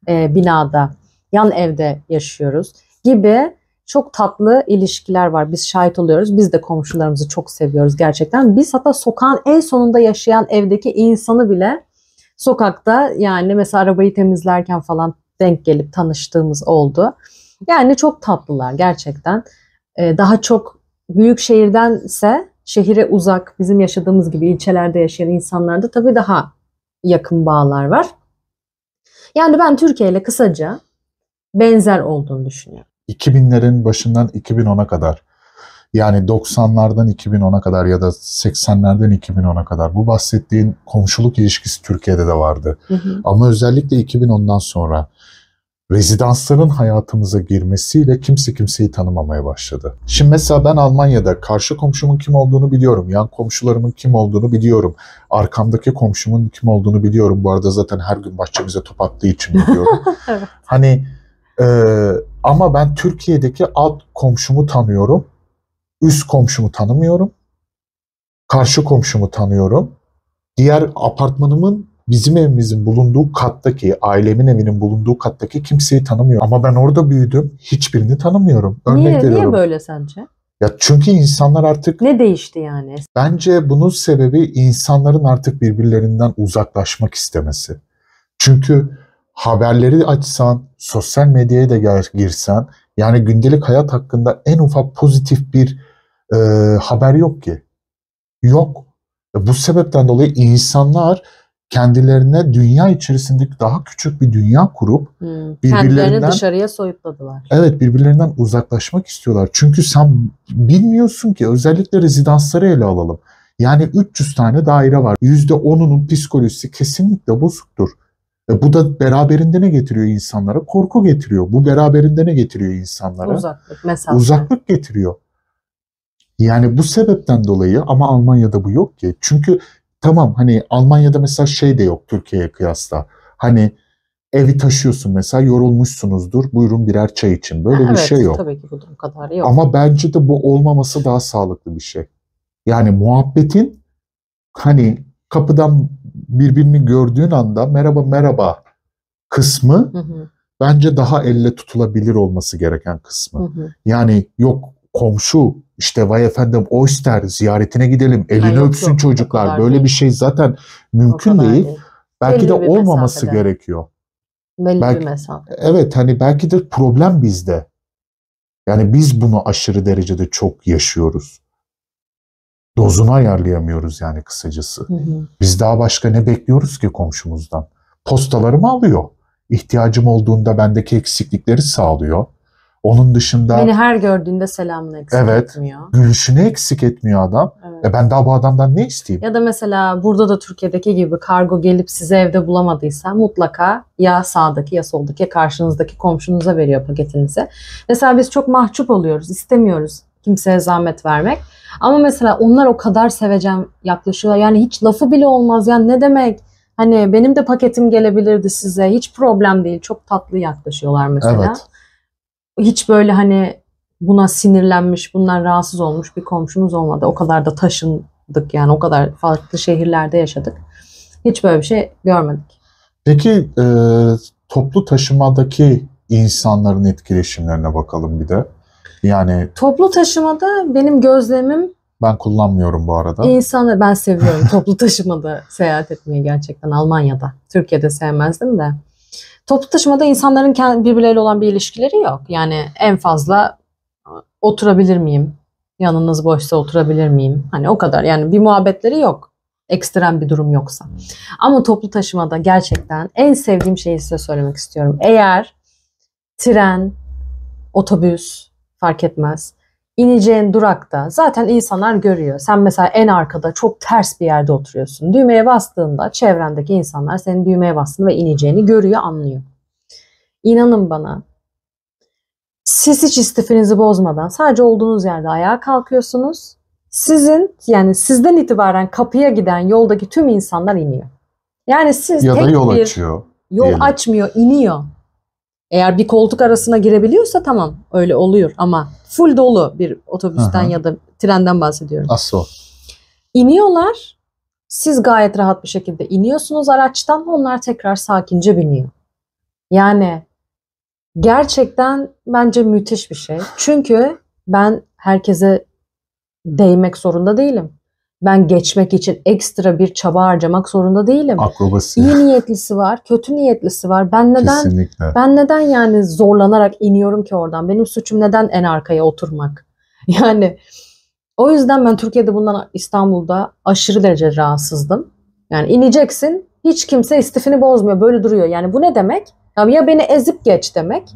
Speaker 1: binada, yan evde yaşıyoruz gibi çok tatlı ilişkiler var. Biz şahit oluyoruz. Biz de komşularımızı çok seviyoruz gerçekten. Biz hatta sokağın en sonunda yaşayan evdeki insanı bile sokakta, yani mesela arabayı temizlerken falan denk gelip tanıştığımız oldu. Yani çok tatlılar gerçekten. Daha çok büyük şehirdense şehire uzak, bizim yaşadığımız gibi ilçelerde yaşayan insanlarda tabii daha yakın bağlar var. Yani ben Türkiye ile kısaca benzer olduğunu düşünüyorum.
Speaker 2: 2000'lerin başından 2010'a kadar, yani 90'lardan 2010'a kadar ya da 80'lerden 2010'a kadar bu bahsettiğin komşuluk ilişkisi Türkiye'de de vardı. Ama özellikle 2010'dan sonra rezidansların hayatımıza girmesiyle kimse kimseyi tanımamaya başladı. Şimdi mesela ben Almanya'da karşı komşumun kim olduğunu biliyorum. Yan komşularımın kim olduğunu biliyorum. Arkamdaki komşumun kim olduğunu biliyorum. Bu arada zaten her gün bahçemize top attığı için biliyorum.
Speaker 1: Evet.
Speaker 2: Hani ama ben Türkiye'deki alt komşumu tanıyorum. Üst komşumu tanımıyorum. Karşı komşumu tanıyorum. Diğer apartmanımın, bizim evimizin bulunduğu kattaki, ailemin evinin bulunduğu kattaki kimseyi tanımıyorum. Ama ben orada büyüdüm. Hiçbirini tanımıyorum. Örnek veriyorum.
Speaker 1: Niye böyle sence?
Speaker 2: Ya çünkü insanlar artık...
Speaker 1: Ne değişti yani?
Speaker 2: Bence bunun sebebi insanların artık birbirlerinden uzaklaşmak istemesi. Çünkü haberleri açsan, sosyal medyaya da girsen, yani gündelik hayat hakkında en ufak pozitif bir haber yok ki. Yok. Bu sebepten dolayı insanlar kendilerine dünya içerisindeki daha küçük bir dünya kurup
Speaker 1: kendilerini dışarıya soyutladılar.
Speaker 2: Evet, birbirlerinden uzaklaşmak istiyorlar. Çünkü sen bilmiyorsun ki, özellikle rezidansları ele alalım. Yani 300 tane daire var. %10'unun psikolojisi kesinlikle bozuktur. Bu da beraberinde ne getiriyor insanlara? Korku getiriyor. Bu beraberinde ne getiriyor insanlara?
Speaker 1: Uzaklık, mesafe.
Speaker 2: Uzaklık getiriyor. Yani bu sebepten dolayı, ama Almanya'da bu yok ki. Çünkü tamam, hani Almanya'da mesela şey de yok Türkiye'ye kıyasla. Hani evi taşıyorsun mesela, yorulmuşsunuzdur, buyurun birer çay için. Böyle bir şey yok.
Speaker 1: Tabii ki bu kadar yok.
Speaker 2: Ama bence de bu olmaması daha sağlıklı bir şey. Yani muhabbetin, hani kapıdan birbirini gördüğün anda merhaba merhaba kısmı bence daha elle tutulabilir olması gereken kısmı. Yani yok komşu işte vay efendim o ister ziyaretine gidelim, elini öpsün çocuklar. Böyle değil. Bir şey zaten mümkün değil. Belki de olmaması gerekiyor.
Speaker 1: Belli bir mesafe.
Speaker 2: Evet, hani belki de problem bizde. Yani biz bunu aşırı derecede çok yaşıyoruz. Dozunu ayarlayamıyoruz yani kısacası. Biz daha başka ne bekliyoruz ki komşumuzdan? Postalarımı alıyor. İhtiyacım olduğunda bendeki eksiklikleri sağlıyor. Onun dışında...
Speaker 1: Beni her gördüğünde selamını eksik etmiyor.
Speaker 2: Gülüşünü eksik etmiyor adam. Evet. Ben daha bu adamdan ne isteyeyim?
Speaker 1: Ya da mesela burada da Türkiye'deki gibi kargo gelip size evde bulamadıysa mutlaka ya sağdaki ya soldaki ya karşınızdaki komşunuza veriyor paketinizi. Mesela biz çok mahcup oluyoruz. İstemiyoruz kimseye zahmet vermek. Ama mesela onlar o kadar sevecen yaklaşıyor. Yani hiç lafı bile olmaz. Yani ne demek? Hani benim de paketim gelebilirdi size. Hiç problem değil. Çok tatlı yaklaşıyorlar mesela. Evet. Hiç böyle hani buna sinirlenmiş, bundan rahatsız olmuş bir komşumuz olmadı. O kadar da taşındık yani. O kadar farklı şehirlerde yaşadık. Hiç böyle bir şey görmedik.
Speaker 2: Peki toplu taşımadaki insanların etkileşimlerine bakalım bir de. Yani
Speaker 1: toplu taşımada benim gözlemim,
Speaker 2: ben kullanmıyorum bu arada.
Speaker 1: Ben seviyorum toplu taşımada seyahat etmeyi gerçekten Almanya'da. Türkiye'de sevmezdim de. Toplu taşımada insanların birbirleriyle olan bir ilişkileri yok. Yani en fazla oturabilir miyim? Yanınız boşsa oturabilir miyim? Hani o kadar. Yani bir muhabbetleri yok. Ekstrem bir durum yoksa. Ama toplu taşımada gerçekten en sevdiğim şeyi size söylemek istiyorum. Eğer tren, otobüs fark etmez. İneceğin durakta zaten insanlar görüyor. Sen mesela en arkada çok ters bir yerde oturuyorsun. Düğmeye bastığında çevrendeki insanlar senin düğmeye bastığını ve ineceğini görüyor, anlıyor. İnanın bana, siz hiç istifinizi bozmadan sadece olduğunuz yerde ayağa kalkıyorsunuz. Sizden itibaren kapıya giden yoldaki tüm insanlar iniyor. Yani siz
Speaker 2: ya da yol açıyor.
Speaker 1: Yol diyelim. Açmıyor, iniyor. Eğer bir koltuk arasına girebiliyorsa tamam öyle oluyor ama full dolu bir otobüsten ya da trenden bahsediyorum.
Speaker 2: Asıl.
Speaker 1: İniyorlar. Siz gayet rahat bir şekilde iniyorsunuz araçtan. Onlar tekrar sakince biniyor. Yani gerçekten bence müthiş bir şey. Çünkü ben herkese değmek zorunda değilim. Ben geçmek için ekstra bir çaba harcamak zorunda değilim.
Speaker 2: Akrobasi.
Speaker 1: İyi niyetlisi var, kötü niyetlisi var. Ben neden yani zorlanarak iniyorum ki oradan? Benim suçum neden en arkaya oturmak? Yani o yüzden ben Türkiye'de bundan İstanbul'da aşırı derece rahatsızdım. Yani ineceksin, hiç kimse istifini bozmuyor. Böyle duruyor. Yani bu ne demek? Ya beni ezip geç demek.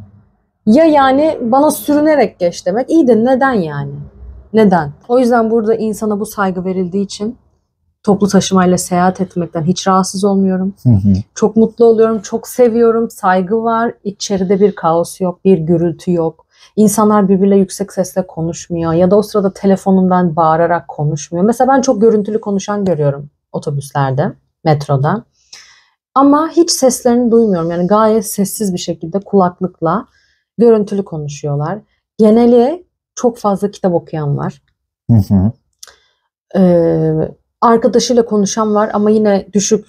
Speaker 1: Ya yani bana sürünerek geç demek. İyi de neden yani? Neden? O yüzden burada insana bu saygı verildiği için toplu taşımayla seyahat etmekten hiç rahatsız olmuyorum. Çok mutlu oluyorum, çok seviyorum. Saygı var. İçeride bir kaos yok, bir gürültü yok. İnsanlar birbiriyle yüksek sesle konuşmuyor ya da o sırada telefonundan bağırarak konuşmuyor. Mesela ben çok görüntülü konuşan görüyorum otobüslerde, metroda. Ama hiç seslerini duymuyorum. Yani gayet sessiz bir şekilde kulaklıkla görüntülü konuşuyorlar. Geneli çok fazla kitap okuyan var. Arkadaşıyla konuşan var ama yine düşük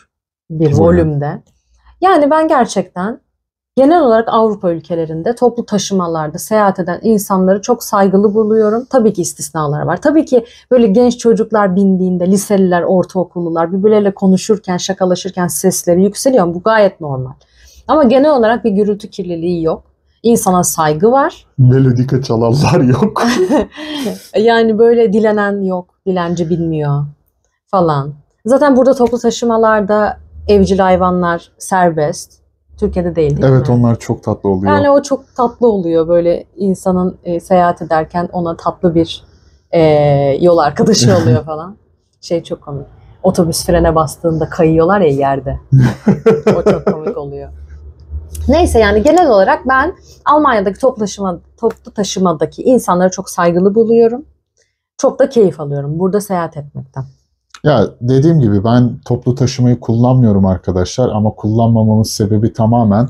Speaker 1: bir volümde. Yani ben gerçekten genel olarak Avrupa ülkelerinde toplu taşımalarda seyahat eden insanları çok saygılı buluyorum. Tabii ki istisnalar var. Tabii ki böyle genç çocuklar bindiğinde, liseliler, ortaokullular birbirleriyle konuşurken, şakalaşırken sesleri yükseliyor. Bu gayet normal. Ama genel olarak bir gürültü kirliliği yok. İnsana saygı var.
Speaker 2: Melodika çalanlar yok.
Speaker 1: Yani böyle dilenen yok. Dilenci bilmiyor falan. Zaten burada toplu taşımalarda evcil hayvanlar serbest. Türkiye'de değil mi?
Speaker 2: Evet, onlar çok tatlı oluyor.
Speaker 1: Yani o çok tatlı oluyor. Böyle insanın seyahat ederken ona tatlı bir yol arkadaşı oluyor falan. Çok komik. Otobüs frene bastığında kayıyorlar ya yerde. O çok komik oluyor. Neyse, yani genel olarak ben Almanya'daki toplu taşımadaki insanları çok saygılı buluyorum. Çok da keyif alıyorum burada seyahat etmekten.
Speaker 2: Ya dediğim gibi ben toplu taşımayı kullanmıyorum arkadaşlar, ama kullanmamamın sebebi tamamen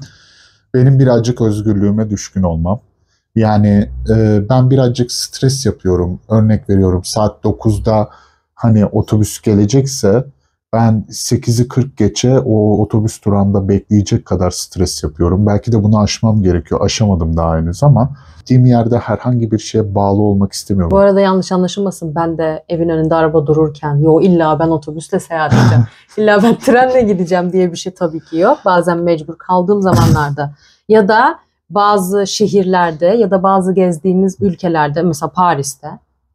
Speaker 2: benim birazcık özgürlüğüme düşkün olmam. Yani ben birazcık stres yapıyorum. Örnek veriyorum, saat 9'da hani otobüs gelecekse ben 8'i 40 geçe o otobüs durağında bekleyecek kadar stres yapıyorum. Belki de bunu aşmam gerekiyor. Aşamadım daha henüz, ama gittiğim yerde herhangi bir şeye bağlı olmak istemiyorum.
Speaker 1: Bu arada yanlış anlaşılmasın, ben de evin önünde araba dururken illa ben otobüsle seyahat edeceğim, illa ben trenle gideceğim diye bir şey tabii ki yok. Bazen mecbur kaldığım zamanlarda ya da bazı şehirlerde ya da bazı gezdiğimiz ülkelerde, mesela Paris'te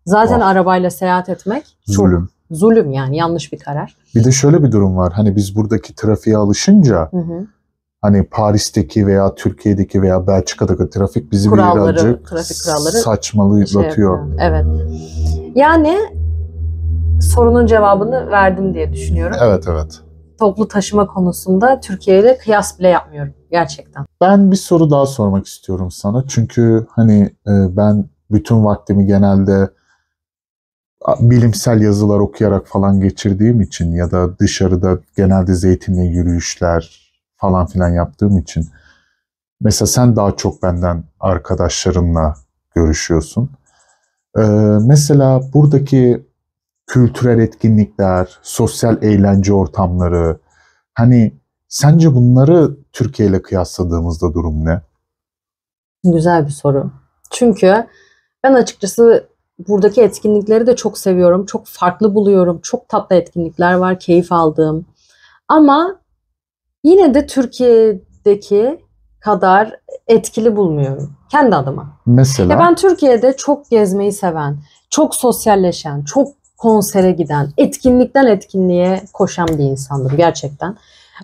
Speaker 1: zaten arabayla seyahat etmek çok zulüm, yani yanlış bir karar.
Speaker 2: Bir de şöyle bir durum var. Hani biz buradaki trafiğe alışınca hani Paris'teki veya Türkiye'deki veya Belçika'daki trafik bizi birazcık
Speaker 1: trafik kuralları
Speaker 2: saçmalatıyor.
Speaker 1: Evet. Yani sorunun cevabını verdim diye düşünüyorum.
Speaker 2: Evet.
Speaker 1: Toplu taşıma konusunda Türkiye ile kıyas bile yapmıyorum gerçekten.
Speaker 2: Ben bir soru daha sormak istiyorum sana. Çünkü hani ben bütün vaktimi genelde bilimsel yazılar okuyarak falan geçirdiğim için ya da dışarıda genelde zeytinle yürüyüşler falan filan yaptığım için, mesela sen daha çok benden arkadaşlarınla görüşüyorsun. Mesela buradaki kültürel etkinlikler, sosyal eğlence ortamları, hani sence bunları Türkiye ile kıyasladığımızda durum ne?
Speaker 1: Güzel bir soru. Çünkü ben açıkçası buradaki etkinlikleri de çok seviyorum. Çok farklı buluyorum. Çok tatlı etkinlikler var, keyif aldığım. Ama yine de Türkiye'deki kadar etkili bulmuyorum kendi adıma.
Speaker 2: Mesela?
Speaker 1: Ben Türkiye'de çok gezmeyi seven, çok sosyalleşen, çok konsere giden, etkinlikten etkinliğe koşan bir insandım gerçekten.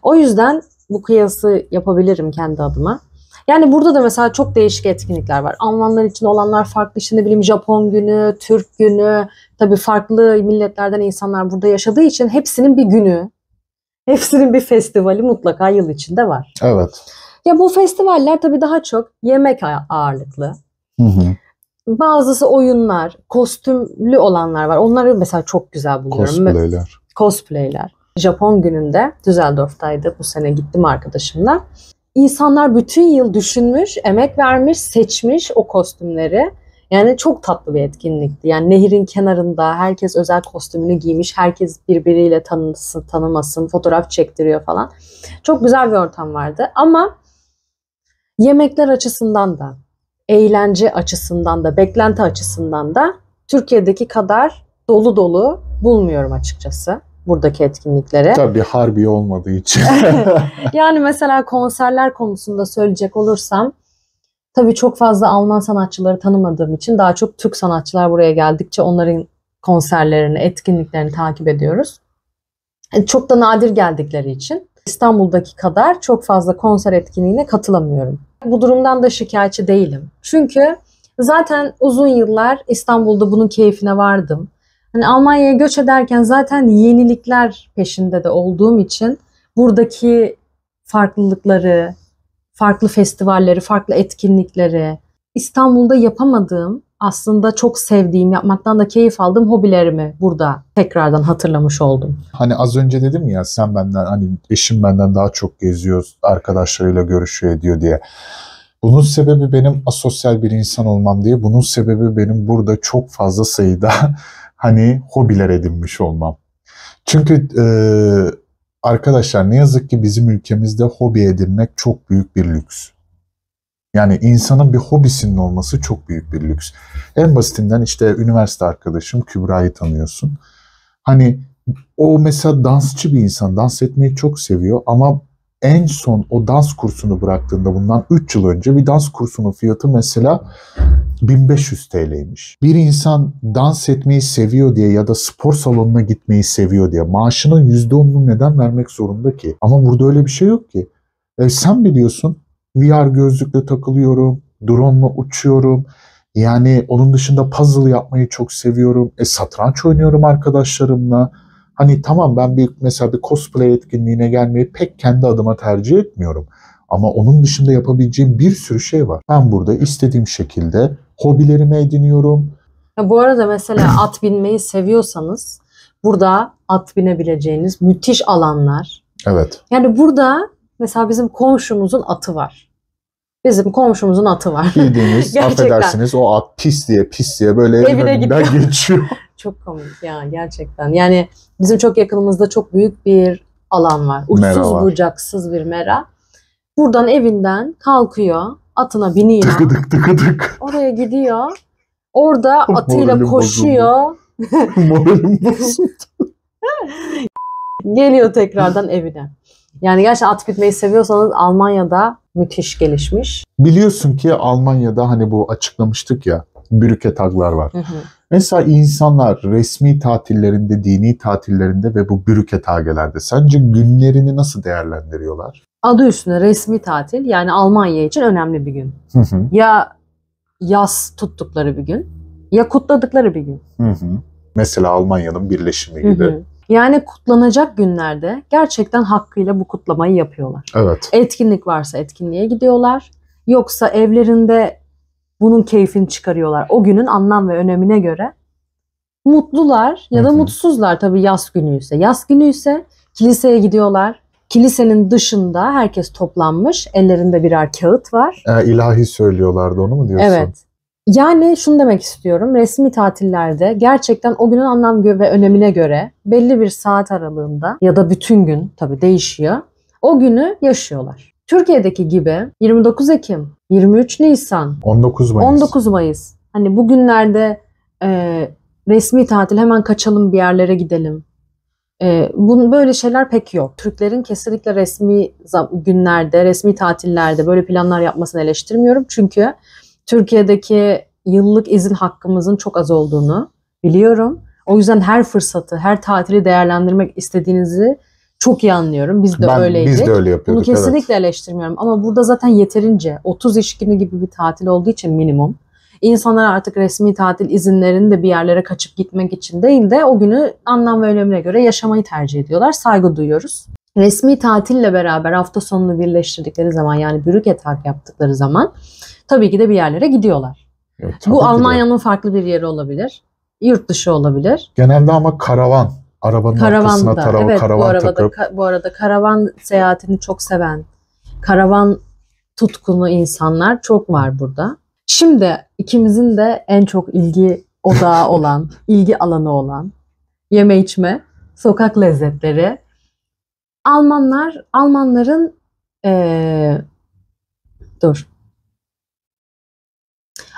Speaker 1: O yüzden bu kıyası yapabilirim kendi adıma. Yani burada da mesela çok değişik etkinlikler var. Almanlar için olanlar farklı. İşte ne bileyim, Japon günü, Türk günü. Tabii farklı milletlerden insanlar burada yaşadığı için hepsinin bir günü, hepsinin bir festivali mutlaka yıl içinde var.
Speaker 2: Evet.
Speaker 1: Ya bu festivaller tabii daha çok yemek ağırlıklı. Bazısı oyunlar, kostümlü olanlar var. Onları mesela çok güzel buluyorum. Cosplayler. Japon gününde Düsseldorf'taydı. Bu sene gittim arkadaşımla. İnsanlar bütün yıl düşünmüş, emek vermiş, seçmiş o kostümleri. Yani çok tatlı bir etkinlikti. Yani nehirin kenarında herkes özel kostümünü giymiş. Herkes birbiriyle tanısın, tanımasın, fotoğraf çektiriyor falan. Çok güzel bir ortam vardı. Ama yemekler açısından da, eğlence açısından da, beklenti açısından da Türkiye'deki kadar dolu dolu bulmuyorum açıkçası buradaki etkinlikleri.
Speaker 2: Tabii harbi olmadığı için.
Speaker 1: Yani mesela konserler konusunda söyleyecek olursam, tabii çok fazla Alman sanatçıları tanımadığım için daha çok Türk sanatçılar buraya geldikçe onların konserlerini, etkinliklerini takip ediyoruz. Çok da nadir geldikleri için İstanbul'daki kadar çok fazla konser etkinliğine katılamıyorum. Bu durumdan da şikayetçi değilim. Çünkü zaten uzun yıllar İstanbul'da bunun keyfine vardım. Hani Almanya'ya göç ederken zaten yenilikler peşinde de olduğum için buradaki farklılıkları, farklı festivalleri, farklı etkinlikleri, İstanbul'da yapamadığım, aslında çok sevdiğim, yapmaktan da keyif aldığım hobilerimi burada tekrardan hatırlamış oldum.
Speaker 2: Hani az önce dedim ya, sen benden, hani eşim benden daha çok geziyor, arkadaşlarıyla görüşüyor ediyor diye. Bunun sebebi benim asosyal bir insan olmam diye. Bunun sebebi benim burada çok fazla sayıda hani hobiler edinmiş olmam. Çünkü arkadaşlar, ne yazık ki bizim ülkemizde hobi edinmek çok büyük bir lüks. Yani insanın bir hobisinin olması çok büyük bir lüks. En basitinden işte üniversite arkadaşım Kübra'yı tanıyorsun. Hani o mesela dansçı bir insan, dans etmeyi çok seviyor ama en son o dans kursunu bıraktığında bundan 3 yıl önce bir dans kursunun fiyatı mesela 1500 TL'ymiş. Bir insan dans etmeyi seviyor diye ya da spor salonuna gitmeyi seviyor diye maaşının %10'unu neden vermek zorunda ki? Ama burada öyle bir şey yok ki. Sen biliyorsun, VR gözlükle takılıyorum, drone'la uçuyorum. Yani onun dışında puzzle yapmayı çok seviyorum. Satranç oynuyorum arkadaşlarımla. Hani tamam, ben mesela bir cosplay etkinliğine gelmeyi pek kendi adıma tercih etmiyorum. Ama onun dışında yapabileceğim bir sürü şey var. Ben burada istediğim şekilde hobilerimi ediniyorum.
Speaker 1: Ya bu arada mesela at binmeyi seviyorsanız burada at binebileceğiniz müthiş alanlar.
Speaker 2: Evet.
Speaker 1: Yani burada mesela bizim komşumuzun atı var. Bizim komşumuzun atı var.
Speaker 2: Bildiğiniz, affedersiniz, o at pis diye böyle
Speaker 1: evine
Speaker 2: önünden geçiyor.
Speaker 1: Çok komik ya gerçekten. Yani bizim çok yakınımızda çok büyük bir alan var. Uçsuz bucaksız bir mera. Buradan evinden kalkıyor, atına biniyor.
Speaker 2: Tıkıdık tıkıdık.
Speaker 1: Oraya gidiyor. Orada atıyla
Speaker 2: Moralim
Speaker 1: koşuyor.
Speaker 2: Moralim bozuldu.
Speaker 1: Geliyor tekrardan evine. Yani gerçekten at binmeyi seviyorsanız Almanya'da müthiş gelişmiş.
Speaker 2: Biliyorsun ki Almanya'da hani bu açıklamıştık ya, Brückentag'lar var.
Speaker 1: Hı hı.
Speaker 2: Mesela insanlar resmi tatillerinde, dini tatillerinde ve bu Brückentag'lerde sence günlerini nasıl değerlendiriyorlar?
Speaker 1: Adı üstünde resmi tatil, yani Almanya için önemli bir gün.
Speaker 2: Hı hı.
Speaker 1: Ya yas tuttukları bir gün ya kutladıkları bir gün.
Speaker 2: Hı hı. Mesela Almanya'nın birleşimi gibi.
Speaker 1: Hı hı. Yani kutlanacak günlerde gerçekten hakkıyla bu kutlamayı yapıyorlar.
Speaker 2: Evet.
Speaker 1: Etkinlik varsa etkinliğe gidiyorlar. Yoksa evlerinde bunun keyfini çıkarıyorlar. O günün anlam ve önemine göre mutlular ya da mutsuzlar. Tabii yaz günüyse. Yaz günüyse kiliseye gidiyorlar. Kilisenin dışında herkes toplanmış. Ellerinde birer kağıt var.
Speaker 2: İlahi söylüyorlardı, onu mu diyorsun?
Speaker 1: Evet. Yani şunu demek istiyorum. Resmi tatillerde gerçekten o günün anlam ve önemine göre belli bir saat aralığında ya da bütün gün, tabii değişiyor, o günü yaşıyorlar. Türkiye'deki gibi 29 Ekim, 23 Nisan,
Speaker 2: 19 Mayıs.
Speaker 1: 19 Mayıs. Hani bugünlerde resmi tatil, hemen kaçalım bir yerlere gidelim. Bunun böyle şeyler pek yok. Türklerin kesinlikle resmi günlerde, resmi tatillerde böyle planlar yapmasını eleştirmiyorum. Çünkü Türkiye'deki yıllık izin hakkımızın çok az olduğunu biliyorum. O yüzden her fırsatı, her tatili değerlendirmek istediğinizi çok iyi anlıyorum. Biz de öyleydik.
Speaker 2: Biz de öyle yapıyorduk.
Speaker 1: Bunu kesinlikle eleştirmiyorum. Ama burada zaten yeterince 30 iş günü gibi bir tatil olduğu için minimum. İnsanlar artık resmi tatil izinlerini de bir yerlere kaçıp gitmek için değil de o günü anlam ve önemine göre yaşamayı tercih ediyorlar. Saygı duyuyoruz. Resmi tatille beraber hafta sonunu birleştirdikleri zaman, yani Brückentag yaptıkları zaman tabii ki de bir yerlere gidiyorlar.
Speaker 2: Evet,
Speaker 1: bu Almanya'nın farklı bir yeri olabilir. Yurt dışı olabilir.
Speaker 2: Genelde ama karavan. Arabanın arkasına karavan takıp.
Speaker 1: Bu arada karavan seyahatini çok seven, karavan tutkunu insanlar çok var burada. Şimdi ikimizin de en çok ilgi odağı olan, ilgi alanı olan yeme içme, sokak lezzetleri. Almanların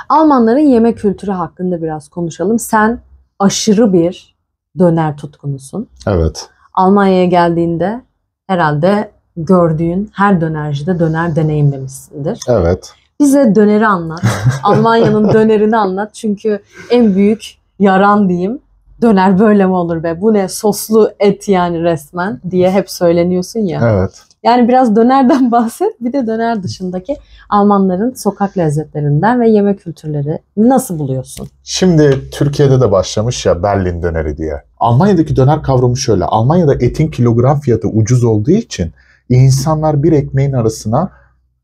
Speaker 1: Almanların yeme kültürü hakkında biraz konuşalım. Sen aşırı bir döner tutkunusun.
Speaker 2: Evet.
Speaker 1: Almanya'ya geldiğinde herhalde gördüğün her dönercide döner deneyimlemişsindir.
Speaker 2: Evet.
Speaker 1: Bize döneri anlat. Almanya'nın dönerini anlat. Çünkü en büyük yaran diyeyim. Döner böyle mi olur be? Bu ne? Soslu et yani resmen diye hep söyleniyorsun ya.
Speaker 2: Evet.
Speaker 1: Yani biraz dönerden bahset. Bir de döner dışındaki Almanların sokak lezzetlerinden ve yemek kültürleri nasıl buluyorsun?
Speaker 2: Şimdi Türkiye'de de başlamış ya Berlin döneri diye. Almanya'daki döner kavramı şöyle. Almanya'da etin kilogram fiyatı ucuz olduğu için insanlar bir ekmeğin arasına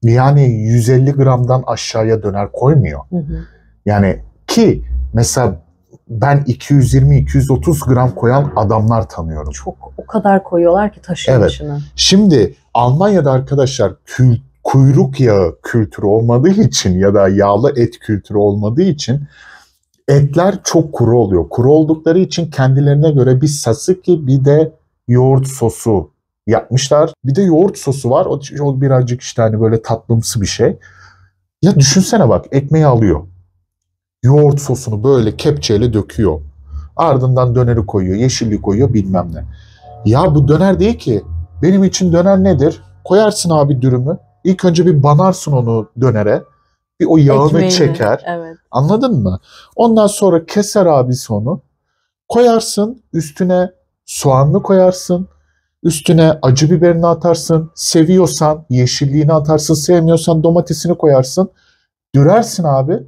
Speaker 2: yani 150 gramdan aşağıya döner koymuyor.
Speaker 1: Hı hı.
Speaker 2: Yani ki mesela ben 220-230 gram koyan adamlar tanıyorum.
Speaker 1: Çok, o kadar koyuyorlar ki taşın başına. Evet.
Speaker 2: Şimdi Almanya'da arkadaşlar kuyruk yağı kültürü olmadığı için ya da yağlı et kültürü olmadığı için etler çok kuru oluyor. Kuru oldukları için kendilerine göre bir tzatziki bir de yoğurt sosu yapmışlar. Bir de yoğurt sosu var. O birazcık işte hani böyle tatlımsı bir şey. Ya düşünsene bak, ekmeği alıyor. Yoğurt sosunu böyle kepçeyle döküyor. Ardından döneri koyuyor, yeşillik koyuyor, bilmem ne. Ya bu döner değil ki. Benim için döner nedir? Koyarsın abi dürümü. İlk önce bir banarsın onu dönere. bir o yağını
Speaker 1: Ekmeğini,
Speaker 2: çeker.
Speaker 1: Evet.
Speaker 2: Anladın mı? Ondan sonra keser abi onu. Koyarsın üstüne soğanlı koyarsın. Üstüne acı biberini atarsın. Seviyorsan yeşilliğini atarsın. Sevmiyorsan domatesini koyarsın. Dürersin abi.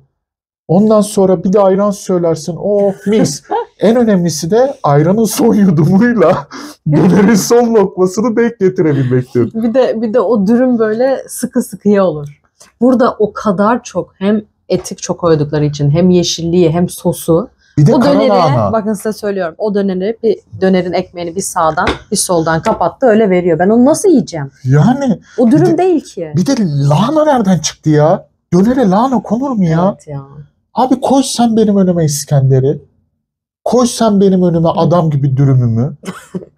Speaker 2: Ondan sonra bir de ayran söylersin. Of mis. En önemlisi de ayranın son yudumuyla dönerin son lokmasını denk getirebilmektir.
Speaker 1: Bir de o dürüm böyle sıkı sıkıya olur. Burada o kadar çok hem eti çok koydukları için hem yeşilliği hem sosu.
Speaker 2: Bir de
Speaker 1: O döneri,
Speaker 2: karalahana.
Speaker 1: bakın size söylüyorum. O dönerin ekmeğini bir sağdan bir soldan kapattı öyle veriyor. Ben onu nasıl yiyeceğim?
Speaker 2: Yani
Speaker 1: O dürüm
Speaker 2: Bir de-
Speaker 1: değil ki.
Speaker 2: bir de lahana nereden çıktı ya? Dönere lahana konur mu ya?
Speaker 1: Evet ya.
Speaker 2: Abi koy sen benim önüme İskender'i. Koy sen benim önüme adam gibi dürümümü.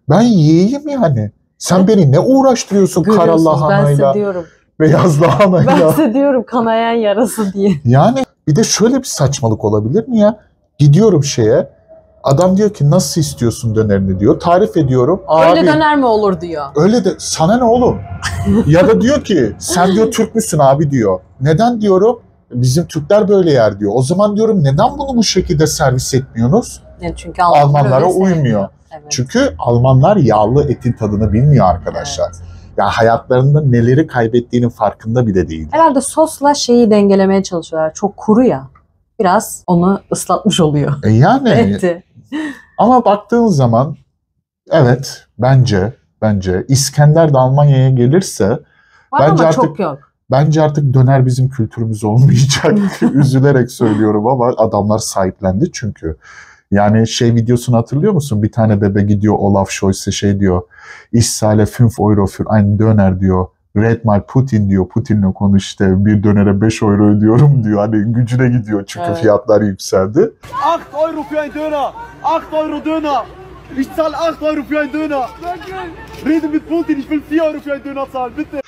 Speaker 2: Ben yiyeyim yani. Sen beni ne uğraştırıyorsun kara
Speaker 1: Görüyorsunuz, ben
Speaker 2: lahanayla,
Speaker 1: size diyorum.
Speaker 2: beyaz
Speaker 1: Ben
Speaker 2: lahanayla.
Speaker 1: size diyorum kanayan yarası diye.
Speaker 2: Yani bir de şöyle bir saçmalık olabilir mi ya? Gidiyorum şeye. Adam diyor ki nasıl istiyorsun dönerini diyor. Tarif ediyorum.
Speaker 1: Öyle
Speaker 2: Abi,
Speaker 1: döner mi olur diyor.
Speaker 2: öyle de sana ne oğlum? Ya da diyor ki sen diyor Türk müsün abi diyor. Neden diyorum? Bizim Türkler böyle yer diyor. O zaman diyorum neden bunu bu şekilde servis etmiyorsunuz?
Speaker 1: Yani çünkü
Speaker 2: Almanlara
Speaker 1: öyle sevmiyor.
Speaker 2: uymuyor.
Speaker 1: Evet.
Speaker 2: Çünkü Almanlar yağlı etin tadını bilmiyor arkadaşlar.
Speaker 1: Evet.
Speaker 2: Ya hayatlarında neleri kaybettiğinin farkında bile değil.
Speaker 1: Herhalde sosla şeyi dengelemeye çalışıyorlar. Çok kuru ya. Biraz onu ıslatmış oluyor.
Speaker 2: Yani
Speaker 1: Eti.
Speaker 2: ama baktığın zaman evet bence İskender de Almanya'ya gelirse
Speaker 1: Var
Speaker 2: bence
Speaker 1: ama
Speaker 2: artık-
Speaker 1: çok yok.
Speaker 2: bence artık döner bizim kültürümüz olmayacak. Üzülerek söylüyorum ama adamlar sahiplendi çünkü. Yani şey videosunu hatırlıyor musun? Bir tane bebe gidiyor Olaf Scholz'e şey diyor. Ich zahle 5 Euro für einen Döner diyor. Red mal Putin diyor. Putin'le konuş işte. Bir dönere 5 euro ödüyorum diyor. Hani gücüne gidiyor çünkü
Speaker 1: Evet.
Speaker 2: fiyatlar yükseldi.
Speaker 3: 8 Euro für ein Döner! 8 Euro Döner! Ich zahle 8 Euro für ein Döner! Rede mit Putin, ich will 4 Euro für ein Döner zahlen, bitte!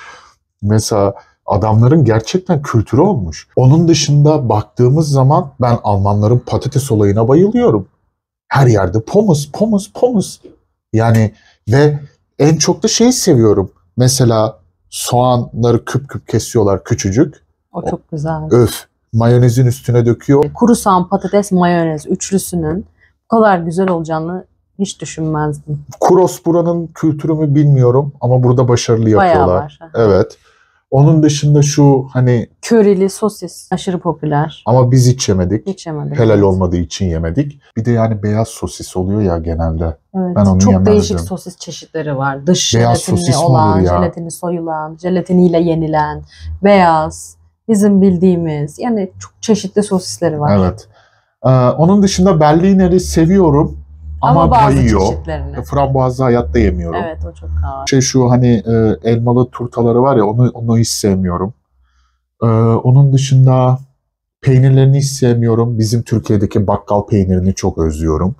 Speaker 2: Mesela adamların gerçekten kültürü olmuş. Onun dışında baktığımız zaman ben Almanların patates olayına bayılıyorum. Her yerde pommes. Yani ve en çok da şeyi seviyorum. Mesela soğanları küp küp kesiyorlar küçücük.
Speaker 1: O çok güzel.
Speaker 2: Öf. Mayonezin üstüne döküyor.
Speaker 1: Kuru soğan, patates, mayonez üçlüsünün bu kadar güzel olacağını hiç düşünmezdim.
Speaker 2: Kuros buranın kültürü mü bilmiyorum ama burada başarılı
Speaker 1: Bayağı
Speaker 2: yapıyorlar.
Speaker 1: var.
Speaker 2: Evet. Onun dışında şu hani
Speaker 1: Körili sosis aşırı popüler.
Speaker 2: ama biz hiç yemedik.
Speaker 1: Hiç yemedim.
Speaker 2: Helal olmadığı için yemedik. Bir de yani beyaz sosis oluyor ya genelde.
Speaker 1: Evet.
Speaker 2: Ben onu
Speaker 1: Çok
Speaker 2: yemezdim.
Speaker 1: değişik sosis çeşitleri var. Dış
Speaker 2: Beyaz
Speaker 1: jelatinli
Speaker 2: sosis mi
Speaker 1: olan,
Speaker 2: olur ya?
Speaker 1: jelatini soyulan, jelatiniyle yenilen, beyaz, bizim bildiğimiz yani çok çeşitli sosisleri var.
Speaker 2: Evet. Onun dışında Berliner'i seviyorum ama
Speaker 1: bazı
Speaker 2: bayıyor.
Speaker 1: çeşitlerini.
Speaker 2: Frambuazlı hayatta yemiyorum.
Speaker 1: Evet o çok ağır.
Speaker 2: Şu hani elmalı turtaları var ya onu hiç sevmiyorum. Onun dışında peynirlerini hiç sevmiyorum. Bizim Türkiye'deki bakkal peynirini çok özlüyorum.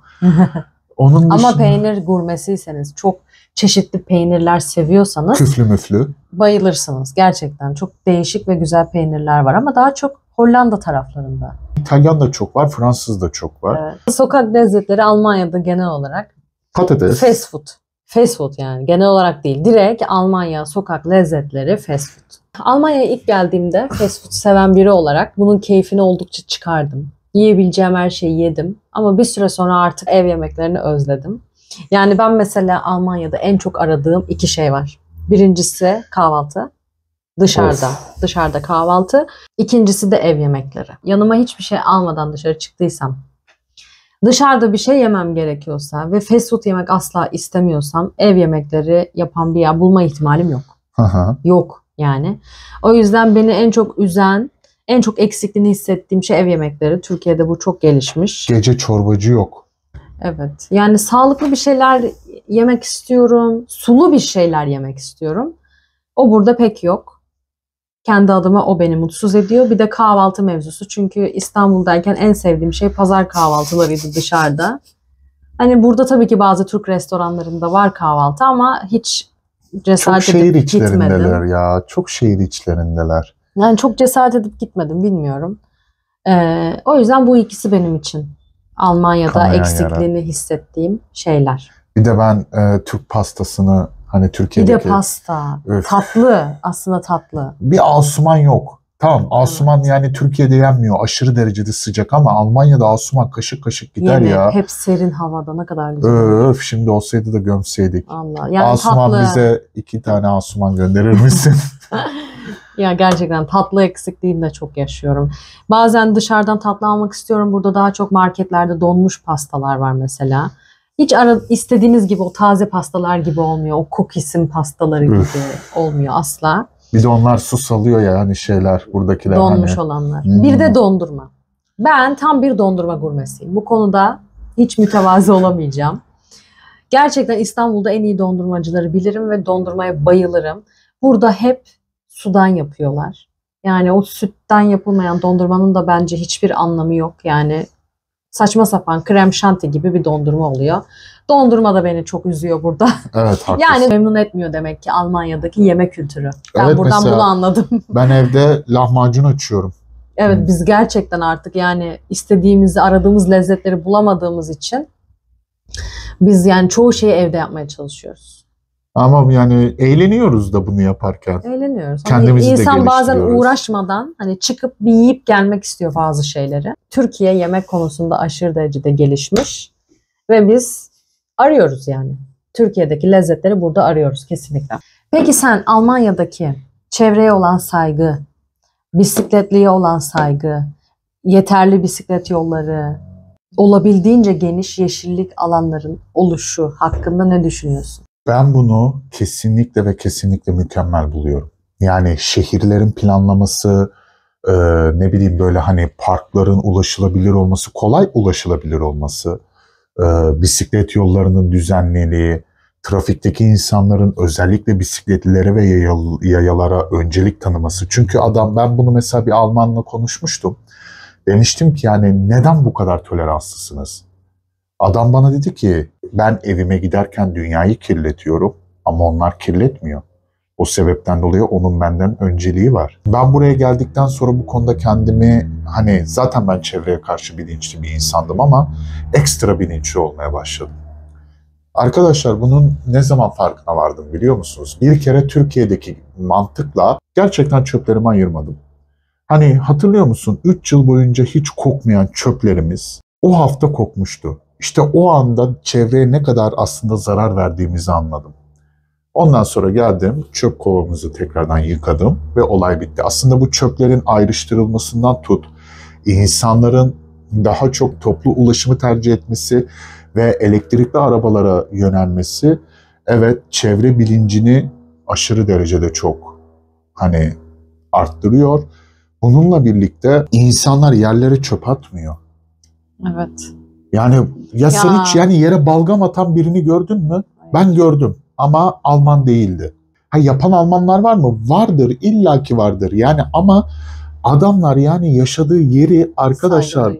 Speaker 2: Onun
Speaker 1: Ama
Speaker 2: dışında
Speaker 1: peynir gurmesiyseniz, çok çeşitli peynirler seviyorsanız
Speaker 2: küflü müflü.
Speaker 1: bayılırsınız. Gerçekten çok değişik ve güzel peynirler var ama daha çok Hollanda taraflarında.
Speaker 2: İtalyan da çok var, Fransız da çok var.
Speaker 1: Evet. Sokak lezzetleri Almanya'da genel olarak
Speaker 2: Patates.
Speaker 1: fast food. Fast food yani genel olarak değil. Direkt Almanya sokak lezzetleri fast food. Almanya'ya ilk geldiğimde fast food seven biri olarak bunun keyfini oldukça çıkardım. Yiyebileceğim her şeyi yedim. Ama bir süre sonra artık ev yemeklerini özledim. Yani ben mesela Almanya'da en çok aradığım iki şey var. Birincisi kahvaltı. Dışarıda.
Speaker 2: Of.
Speaker 1: Dışarıda kahvaltı. İkincisi de ev yemekleri. Yanıma hiçbir şey almadan dışarı çıktıysam, dışarıda bir şey yemem gerekiyorsa ve fast food yemek asla istemiyorsam ev yemekleri yapan bir yer bulma ihtimalim yok.
Speaker 2: Hı.
Speaker 1: Yok yani. O yüzden beni en çok üzen, en çok eksikliğini hissettiğim şey ev yemekleri. Türkiye'de bu çok gelişmiş.
Speaker 2: Gece çorbacı yok.
Speaker 1: Evet. Yani sağlıklı bir şeyler yemek istiyorum. Sulu bir şeyler yemek istiyorum. O burada pek yok. Kendi adıma o beni mutsuz ediyor. Bir de kahvaltı mevzusu. Çünkü İstanbul'dayken en sevdiğim şey pazar kahvaltılarıydı dışarıda. Hani burada tabii ki bazı Türk restoranlarında var kahvaltı ama hiç cesaret
Speaker 2: Çok şehir
Speaker 1: edip
Speaker 2: içlerindeler
Speaker 1: gitmedim.
Speaker 2: ya. Çok şehir içlerindeler.
Speaker 1: Yani çok cesaret edip gitmedim bilmiyorum. O yüzden bu ikisi benim için Almanya'da
Speaker 2: Kanayan
Speaker 1: eksikliğini hissettiğim şeyler.
Speaker 2: Bir de ben Türk pastasını hani
Speaker 1: Bir de
Speaker 2: Türkiye'deki
Speaker 1: pasta.
Speaker 2: Öf.
Speaker 1: Tatlı. Aslında tatlı.
Speaker 2: bir Asuman yok. Tamam, asuman yani Türkiye'de yenmiyor. Aşırı derecede sıcak ama Almanya'da asuman kaşık kaşık gider ya.
Speaker 1: Hep serin havada, ne kadar güzel.
Speaker 2: Öf, şimdi olsaydı da gömseydik.
Speaker 1: Allah. Yani
Speaker 2: Asuman
Speaker 1: tatlı.
Speaker 2: bize 2 tane asuman gönderir misin?
Speaker 1: Ya gerçekten tatlı eksikliğini de çok yaşıyorum. Bazen dışarıdan tatlı almak istiyorum. Burada daha çok marketlerde donmuş pastalar var mesela. Hiç istediğiniz gibi o taze pastalar gibi olmuyor. O cookies'in pastaları gibi olmuyor asla.
Speaker 2: Bir de onlar su salıyor ya hani şeyler buradakiler.
Speaker 1: Donmuş
Speaker 2: hani.
Speaker 1: olanlar. Bir de dondurma. Ben tam bir dondurma gurmesiyim. Bu konuda hiç mütevazı olamayacağım. Gerçekten İstanbul'da en iyi dondurmacıları bilirim ve dondurmaya bayılırım. Burada hep sudan yapıyorlar. Yani o sütten yapılmayan dondurmanın da bence hiçbir anlamı yok. Yani saçma sapan krem şanti gibi bir dondurma oluyor. Dondurma da beni çok üzüyor burada.
Speaker 2: Evet, haklısın.
Speaker 1: Yani memnun etmiyor demek ki Almanya'daki yemek kültürü. Ben
Speaker 2: Evet,
Speaker 1: buradan
Speaker 2: mesela
Speaker 1: bunu anladım.
Speaker 2: Ben evde lahmacun açıyorum.
Speaker 1: Evet, biz gerçekten artık yani istediğimizi, aradığımız lezzetleri bulamadığımız için biz yani çoğu şeyi evde yapmaya çalışıyoruz.
Speaker 2: Ama yani eğleniyoruz da bunu yaparken.
Speaker 1: Eğleniyoruz.
Speaker 2: Kendimizi de
Speaker 1: İnsan bazen
Speaker 2: geliştiriyoruz.
Speaker 1: uğraşmadan hani çıkıp bir yiyip gelmek istiyor bazı şeyleri. Türkiye yemek konusunda aşırı derecede gelişmiş ve biz arıyoruz yani. Türkiye'deki lezzetleri burada arıyoruz kesinlikle. Peki sen Almanya'daki çevreye olan saygı, bisikletliye olan saygı, yeterli bisiklet yolları, olabildiğince geniş yeşillik alanların oluşu hakkında ne düşünüyorsun?
Speaker 2: Ben bunu kesinlikle ve kesinlikle mükemmel buluyorum. Yani şehirlerin planlaması, ne bileyim böyle hani parkların ulaşılabilir olması, kolay ulaşılabilir olması, bisiklet yollarının düzenliliği, trafikteki insanların özellikle bisikletlilere ve yayalara öncelik tanıması. Çünkü ben bunu mesela bir Almanla konuşmuştum. Demiştim ki yani neden bu kadar toleranslısınız? Adam bana dedi ki ben evime giderken dünyayı kirletiyorum ama onlar kirletmiyor. O sebepten dolayı onun benden önceliği var. Ben buraya geldikten sonra bu konuda kendimi hani zaten ben çevreye karşı bilinçli bir insandım ama ekstra bilinçli olmaya başladım. Arkadaşlar bunun ne zaman farkına vardım biliyor musunuz? Bir kere Türkiye'deki mantıkla gerçekten çöplerimi ayırmadım. Hani hatırlıyor musun? 3 yıl boyunca hiç kokmayan çöplerimiz o hafta kokmuştu. İşte o anda çevreye ne kadar aslında zarar verdiğimizi anladım. Ondan sonra geldim, çöp kovamızı tekrardan yıkadım ve olay bitti. Aslında bu çöplerin ayrıştırılmasından tut, insanların daha çok toplu ulaşımı tercih etmesi ve elektrikli arabalara yönelmesi, evet çevre bilincini aşırı derecede çok hani arttırıyor. Bununla birlikte insanlar yerlere çöp atmıyor.
Speaker 1: Evet.
Speaker 2: Yani ya sen hiç yani yere balgam atan birini gördün mü? Ben gördüm ama Alman değildi. Ha, yapan Almanlar var mı? Vardır, illaki vardır. Yani ama adamlar yani yaşadığı yeri arkadaşlar,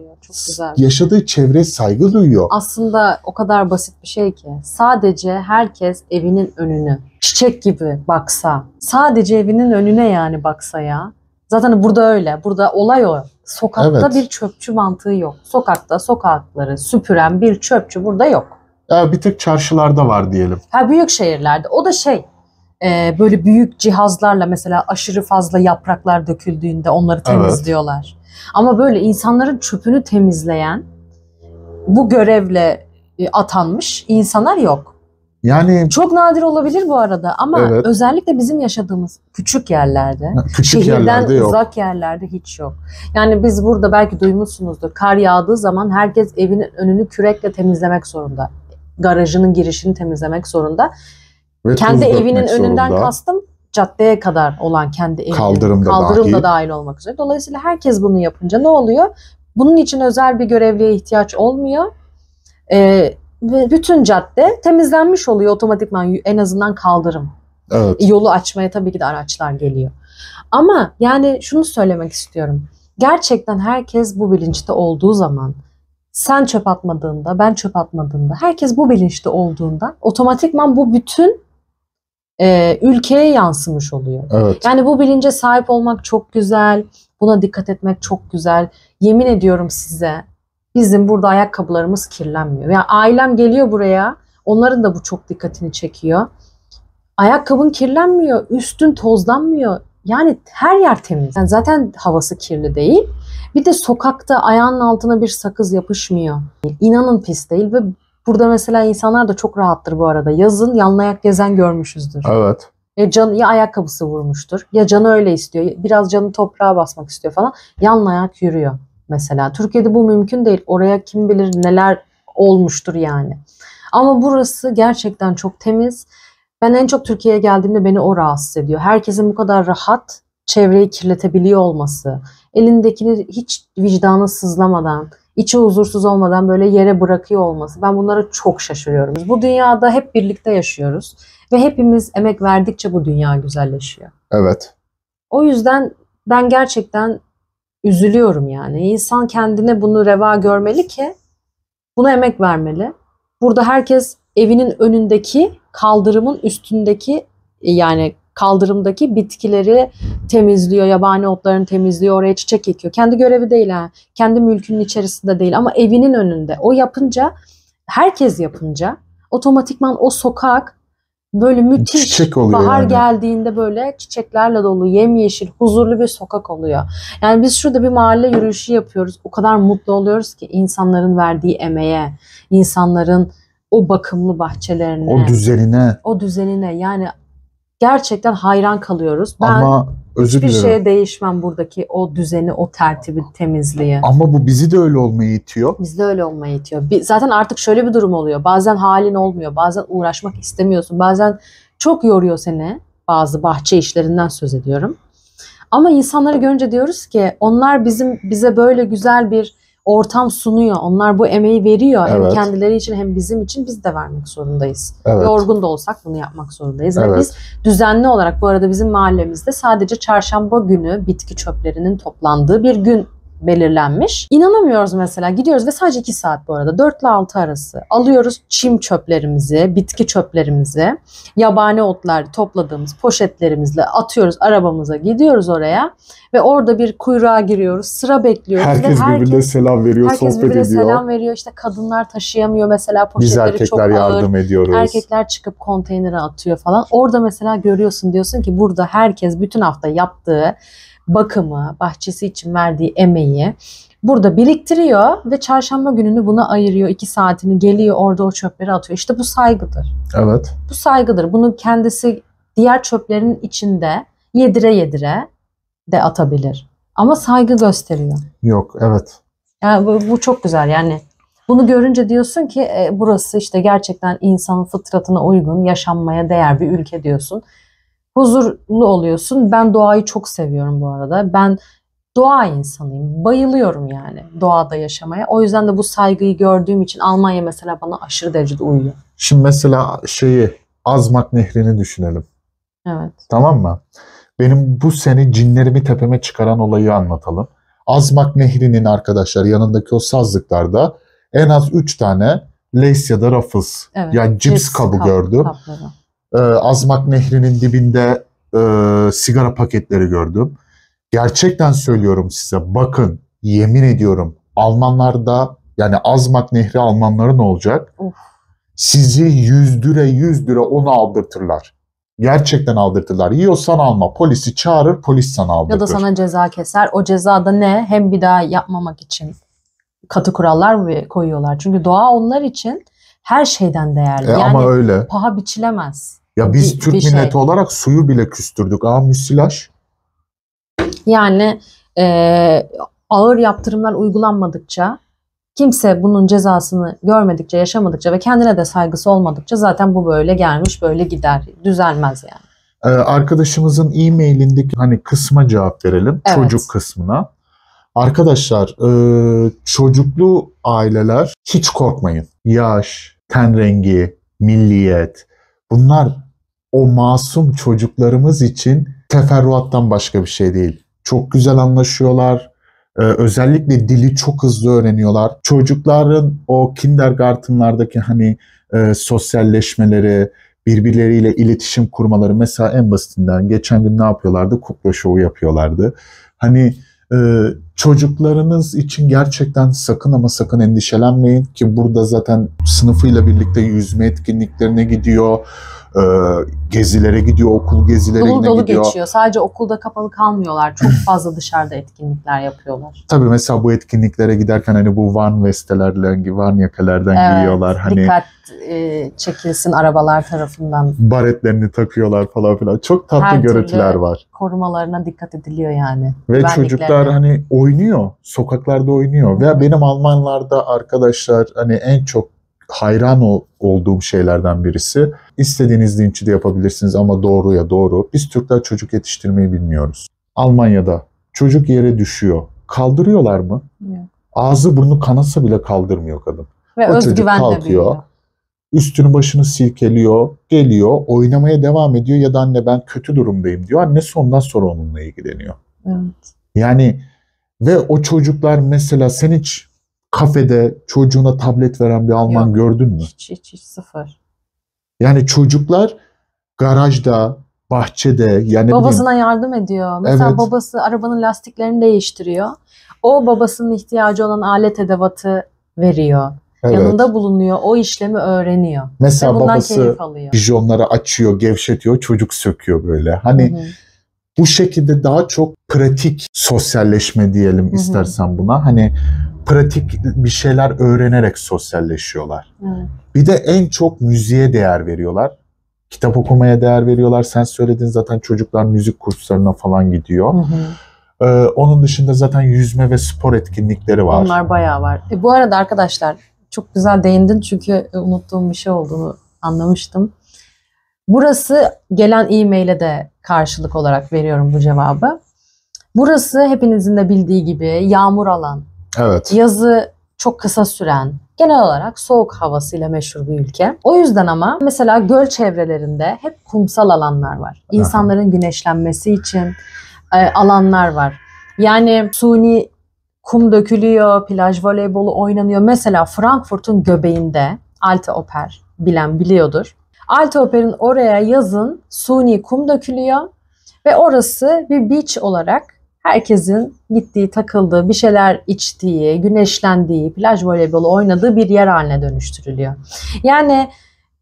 Speaker 2: yaşadığı çevreye saygı duyuyor.
Speaker 1: Aslında o kadar basit bir şey ki sadece herkes evinin önünü çiçek gibi baksa, sadece evinin önüne yani baksa ya. Zaten burada öyle. Burada olay o. Sokakta bir çöpçü mantığı yok. Sokakta sokakları süpüren bir çöpçü burada yok.
Speaker 2: Ya bir tek çarşılarda var diyelim.
Speaker 1: Ha, büyük şehirlerde. O da böyle büyük cihazlarla mesela aşırı fazla yapraklar döküldüğünde onları temizliyorlar. Ama böyle insanların çöpünü temizleyen, bu görevle atanmış insanlar yok.
Speaker 2: Yani
Speaker 1: çok nadir olabilir bu arada ama özellikle bizim yaşadığımız küçük yerlerde,
Speaker 2: şehirden
Speaker 1: uzak yerlerde hiç yok. Yani biz burada belki duymuşsunuzdur. Kar yağdığı zaman herkes evinin önünü kürekle temizlemek zorunda. Garajının girişini temizlemek zorunda.
Speaker 2: Ve
Speaker 1: kendi evinin önünden kastım caddeye kadar olan kendi evinin. Kaldırım da dahil olmak üzere. Dolayısıyla herkes bunu yapınca ne oluyor? Bunun için özel bir görevliye ihtiyaç olmuyor. Ve bütün cadde temizlenmiş oluyor otomatikman, en azından kaldırım.
Speaker 2: Evet.
Speaker 1: Yolu açmaya tabii ki de araçlar geliyor. Ama yani şunu söylemek istiyorum. Gerçekten herkes bu bilinçte olduğu zaman, sen çöp atmadığında, ben çöp atmadığında, herkes bu bilinçte olduğunda otomatikman bu bütün ülkeye yansımış oluyor.
Speaker 2: Evet.
Speaker 1: Yani bu bilince sahip olmak çok güzel, buna dikkat etmek çok güzel. Yemin ediyorum size, bizim burada ayakkabılarımız kirlenmiyor. Yani ailem geliyor buraya, onların da bu çok dikkatini çekiyor. Ayakkabın kirlenmiyor, üstün tozlanmıyor. yani her yer temiz. Yani zaten havası kirli değil. Bir de sokakta ayağının altına bir sakız yapışmıyor. İnanın pis değil ve burada mesela insanlar da çok rahattır bu arada. Yazın yalın ayak gezen görmüşüzdür.
Speaker 2: Evet.
Speaker 1: Ya ayakkabısı vurmuştur ya canı öyle istiyor. Biraz canı toprağa basmak istiyor falan. Yalın ayak yürüyor mesela. Türkiye'de bu mümkün değil. Oraya kim bilir neler olmuştur yani. Ama burası gerçekten çok temiz. Ben en çok Türkiye'ye geldiğimde beni o rahatsız ediyor. Herkesin bu kadar rahat çevreyi kirletebiliyor olması. Elindekini hiç vicdanı sızlamadan, içi huzursuz olmadan böyle yere bırakıyor olması. Ben bunlara çok şaşırıyorum. Bu dünyada hep birlikte yaşıyoruz. Ve hepimiz emek verdikçe bu dünya güzelleşiyor.
Speaker 2: Evet.
Speaker 1: O yüzden ben gerçekten üzülüyorum yani. İnsan kendine bunu reva görmeli ki buna emek vermeli. Burada herkes evinin önündeki kaldırımın üstündeki yani kaldırımdaki bitkileri temizliyor, yabani otlarını temizliyor, oraya çiçek ekiyor. Kendi görevi değil ha. Kendi mülkünün içerisinde değil ama evinin önünde. O yapınca, herkes yapınca otomatikman o sokak böyle müthiş,
Speaker 2: çiçek oluyor
Speaker 1: bahar
Speaker 2: yani.
Speaker 1: Geldiğinde böyle çiçeklerle dolu, yemyeşil, huzurlu bir sokak oluyor. Yani biz şurada bir mahalle yürüyüşü yapıyoruz. O kadar mutlu oluyoruz ki insanların verdiği emeğe, insanların o bakımlı bahçelerine, o düzenine yani gerçekten hayran kalıyoruz. Ben
Speaker 2: ama özür
Speaker 1: hiçbir
Speaker 2: dilerim.
Speaker 1: şeye değişmem buradaki o düzeni, o tertibi, temizliği.
Speaker 2: Ama bu bizi de öyle olmaya itiyor.
Speaker 1: Bizde öyle olmaya itiyor. Zaten artık şöyle bir durum oluyor. Bazen halin olmuyor. Bazen uğraşmak istemiyorsun. Bazen çok yoruyor seni. Bazı bahçe işlerinden söz ediyorum. Ama insanları görünce diyoruz ki onlar bize böyle güzel bir ortam sunuyor. Onlar bu emeği veriyor.
Speaker 2: Evet.
Speaker 1: Hem kendileri için hem bizim için biz de vermek zorundayız.
Speaker 2: Evet.
Speaker 1: Yorgun da olsak bunu yapmak zorundayız.
Speaker 2: Evet.
Speaker 1: Ve biz düzenli olarak bu arada bizim mahallemizde sadece çarşamba günü bitki çöplerinin toplandığı bir gün belirlenmiş. İnanamıyoruz mesela. Gidiyoruz ve sadece 2 saat bu arada. 4 ile 6 arası. Alıyoruz çim çöplerimizi, bitki çöplerimizi, yabani otlar topladığımız poşetlerimizle atıyoruz arabamıza. Gidiyoruz oraya ve orada bir kuyruğa giriyoruz. Sıra bekliyoruz.
Speaker 2: Herkes birbirine selam veriyor,
Speaker 1: herkes
Speaker 2: sohbet
Speaker 1: birbirine
Speaker 2: ediyor.
Speaker 1: selam veriyor. İşte kadınlar taşıyamıyor mesela
Speaker 2: Biz
Speaker 1: poşetleri çok
Speaker 2: erkekler
Speaker 1: ağır.
Speaker 2: yardım ediyoruz.
Speaker 1: Erkekler çıkıp konteynere atıyor falan. Orada mesela görüyorsun diyorsun ki burada herkes bütün hafta yaptığı bakımı, bahçesi için verdiği emeği burada biriktiriyor ve çarşamba gününü buna ayırıyor. 2 saatini geliyor orada o çöpleri atıyor. İşte bu saygıdır.
Speaker 2: Evet.
Speaker 1: Bu saygıdır. Bunu kendisi diğer çöplerin içinde yedire de atabilir. Ama saygı gösteriyor.
Speaker 2: Yok, evet.
Speaker 1: Yani bu çok güzel yani. Bunu görünce diyorsun ki burası işte gerçekten insanın fıtratına uygun, yaşanmaya değer bir ülke diyorsun. Huzurlu oluyorsun. Ben doğayı çok seviyorum bu arada. Ben doğa insanıyım. Bayılıyorum yani doğada yaşamaya. O yüzden de bu saygıyı gördüğüm için Almanya mesela bana aşırı derecede uyuyor.
Speaker 2: Şimdi mesela Azmak Nehri'ni düşünelim.
Speaker 1: Evet.
Speaker 2: Tamam mı? Benim bu sene cinlerimi tepeme çıkaran olayı anlatalım. Azmak Nehri'nin arkadaşlar yanındaki o sazlıklarda en az 3 tane Lay's ya da Ruffles yani cips kabı gördüm. Azmak Nehri'nin dibinde sigara paketleri gördüm. Gerçekten söylüyorum size bakın yemin ediyorum Almanlarda yani Azmak Nehri Almanların olacak.
Speaker 1: Of.
Speaker 2: Sizi yüzdüre onu aldırtırlar. Gerçekten aldırtırlar. Yiyorsan alma. Polisi çağırır, polis sana aldırtır.
Speaker 1: Ya da sana ceza keser. O cezada ne? Hem bir daha yapmamak için katı kurallar koyuyorlar. Çünkü doğa onlar için her şeyden değerli. Yani
Speaker 2: ama öyle.
Speaker 1: Paha biçilemez.
Speaker 2: Ya biz Türk milleti olarak suyu bile küstürdük. Müsilaj.
Speaker 1: Yani ağır yaptırımlar uygulanmadıkça, kimse bunun cezasını görmedikçe, yaşamadıkça ve kendine de saygısı olmadıkça zaten bu böyle gelmiş, böyle gider. Düzelmez yani.
Speaker 2: Arkadaşımızın e-mailindeki kısma cevap verelim. Evet. Çocuk kısmına. Arkadaşlar çocuklu aileler hiç korkmayın. Yaş, ten rengi, milliyet bunlar o masum çocuklarımız için teferruattan başka bir şey değil. Çok güzel anlaşıyorlar. Özellikle dili çok hızlı öğreniyorlar. Çocukların o kindergartenlardaki sosyalleşmeleri, birbirleriyle iletişim kurmaları mesela en basitinden geçen gün ne yapıyorlardı? Kukla şovu yapıyorlardı. Çocuklarınız için gerçekten sakın ama sakın endişelenmeyin ki burada zaten sınıfıyla birlikte yüzme etkinliklerine gidiyor, gezilere gidiyor, okul gezilerine
Speaker 1: Dolu dolu
Speaker 2: gidiyor.
Speaker 1: geçiyor. Sadece okulda kapalı kalmıyorlar. Çok fazla dışarıda etkinlikler yapıyorlar.
Speaker 2: Tabii mesela bu etkinliklere giderken hani bu Van vestelerden, Van yakalardan
Speaker 1: Evet,
Speaker 2: giyiyorlar. Hani
Speaker 1: dikkat çekilsin arabalar tarafından.
Speaker 2: baretlerini takıyorlar falan filan. Çok tatlı
Speaker 1: Her
Speaker 2: görüntüler
Speaker 1: türlü
Speaker 2: var.
Speaker 1: korumalarına dikkat ediliyor yani.
Speaker 2: Ve
Speaker 1: Güvenliklerine.
Speaker 2: çocuklar hani oynuyor. Sokaklarda oynuyor. Ve benim Almanlarda arkadaşlar hani en çok hayran olduğum şeylerden birisi. İstediğiniz linçi de yapabilirsiniz ama doğruya doğru. Biz Türkler çocuk yetiştirmeyi bilmiyoruz. Almanya'da çocuk yere düşüyor. Kaldırıyorlar mı?
Speaker 1: Yok.
Speaker 2: Ağzı burnu kanasa bile kaldırmıyor kadın.
Speaker 1: Ve
Speaker 2: O çocuk
Speaker 1: özgüvenle
Speaker 2: kalkıyor.
Speaker 1: büyüyor.
Speaker 2: Üstünü başını silkeliyor, geliyor, oynamaya devam ediyor ya da anne ben kötü durumdayım diyor. Annesi ondan sonra onunla ilgileniyor.
Speaker 1: Evet.
Speaker 2: Yani ve o çocuklar mesela sen hiç kafede çocuğuna tablet veren bir Alman
Speaker 1: Yok.
Speaker 2: gördün mü?
Speaker 1: Hiç sıfır.
Speaker 2: Yani çocuklar garajda, bahçede yani
Speaker 1: Babasına yardım ediyor. Mesela
Speaker 2: Evet.
Speaker 1: babası arabanın lastiklerini değiştiriyor. O babasının ihtiyacı olan alet edevatı veriyor.
Speaker 2: evet.
Speaker 1: Yanında bulunuyor. O işlemi öğreniyor. Ve
Speaker 2: Mesela
Speaker 1: bundan
Speaker 2: babası
Speaker 1: keyif alıyor.
Speaker 2: bijonları açıyor, gevşetiyor, çocuk söküyor böyle. Hani
Speaker 1: Hı hı.
Speaker 2: bu şekilde daha çok pratik sosyalleşme diyelim
Speaker 1: hı.
Speaker 2: istersen buna. Hani pratik bir şeyler öğrenerek sosyalleşiyorlar.
Speaker 1: Evet.
Speaker 2: Bir de en çok müziğe değer veriyorlar. Kitap okumaya değer veriyorlar. Sen söyledin zaten çocuklar müzik kurslarına falan gidiyor.
Speaker 1: Hı hı.
Speaker 2: Onun dışında zaten yüzme ve spor etkinlikleri var.
Speaker 1: Onlar bayağı var. Bu arada arkadaşlar çok güzel değindin çünkü unuttuğum bir şey olduğunu anlamıştım. Burası gelen e-mail'e de karşılık olarak veriyorum bu cevabı. Burası hepinizin de bildiği gibi yağmur alan,
Speaker 2: Evet.
Speaker 1: yazı çok kısa süren, genel olarak soğuk havasıyla meşhur bir ülke. O yüzden ama mesela göl çevrelerinde hep kumsal alanlar var. İnsanların güneşlenmesi için alanlar var. Yani suni kum dökülüyor, plaj voleybolu oynanıyor. Mesela Frankfurt'un göbeğinde Alte Oper bilen biliyordur. Alte Oper'in oraya yazın suni kum dökülüyor ve orası bir beach olarak herkesin gittiği, takıldığı, bir şeyler içtiği, güneşlendiği, plaj voleybolu oynadığı bir yer haline dönüştürülüyor. Yani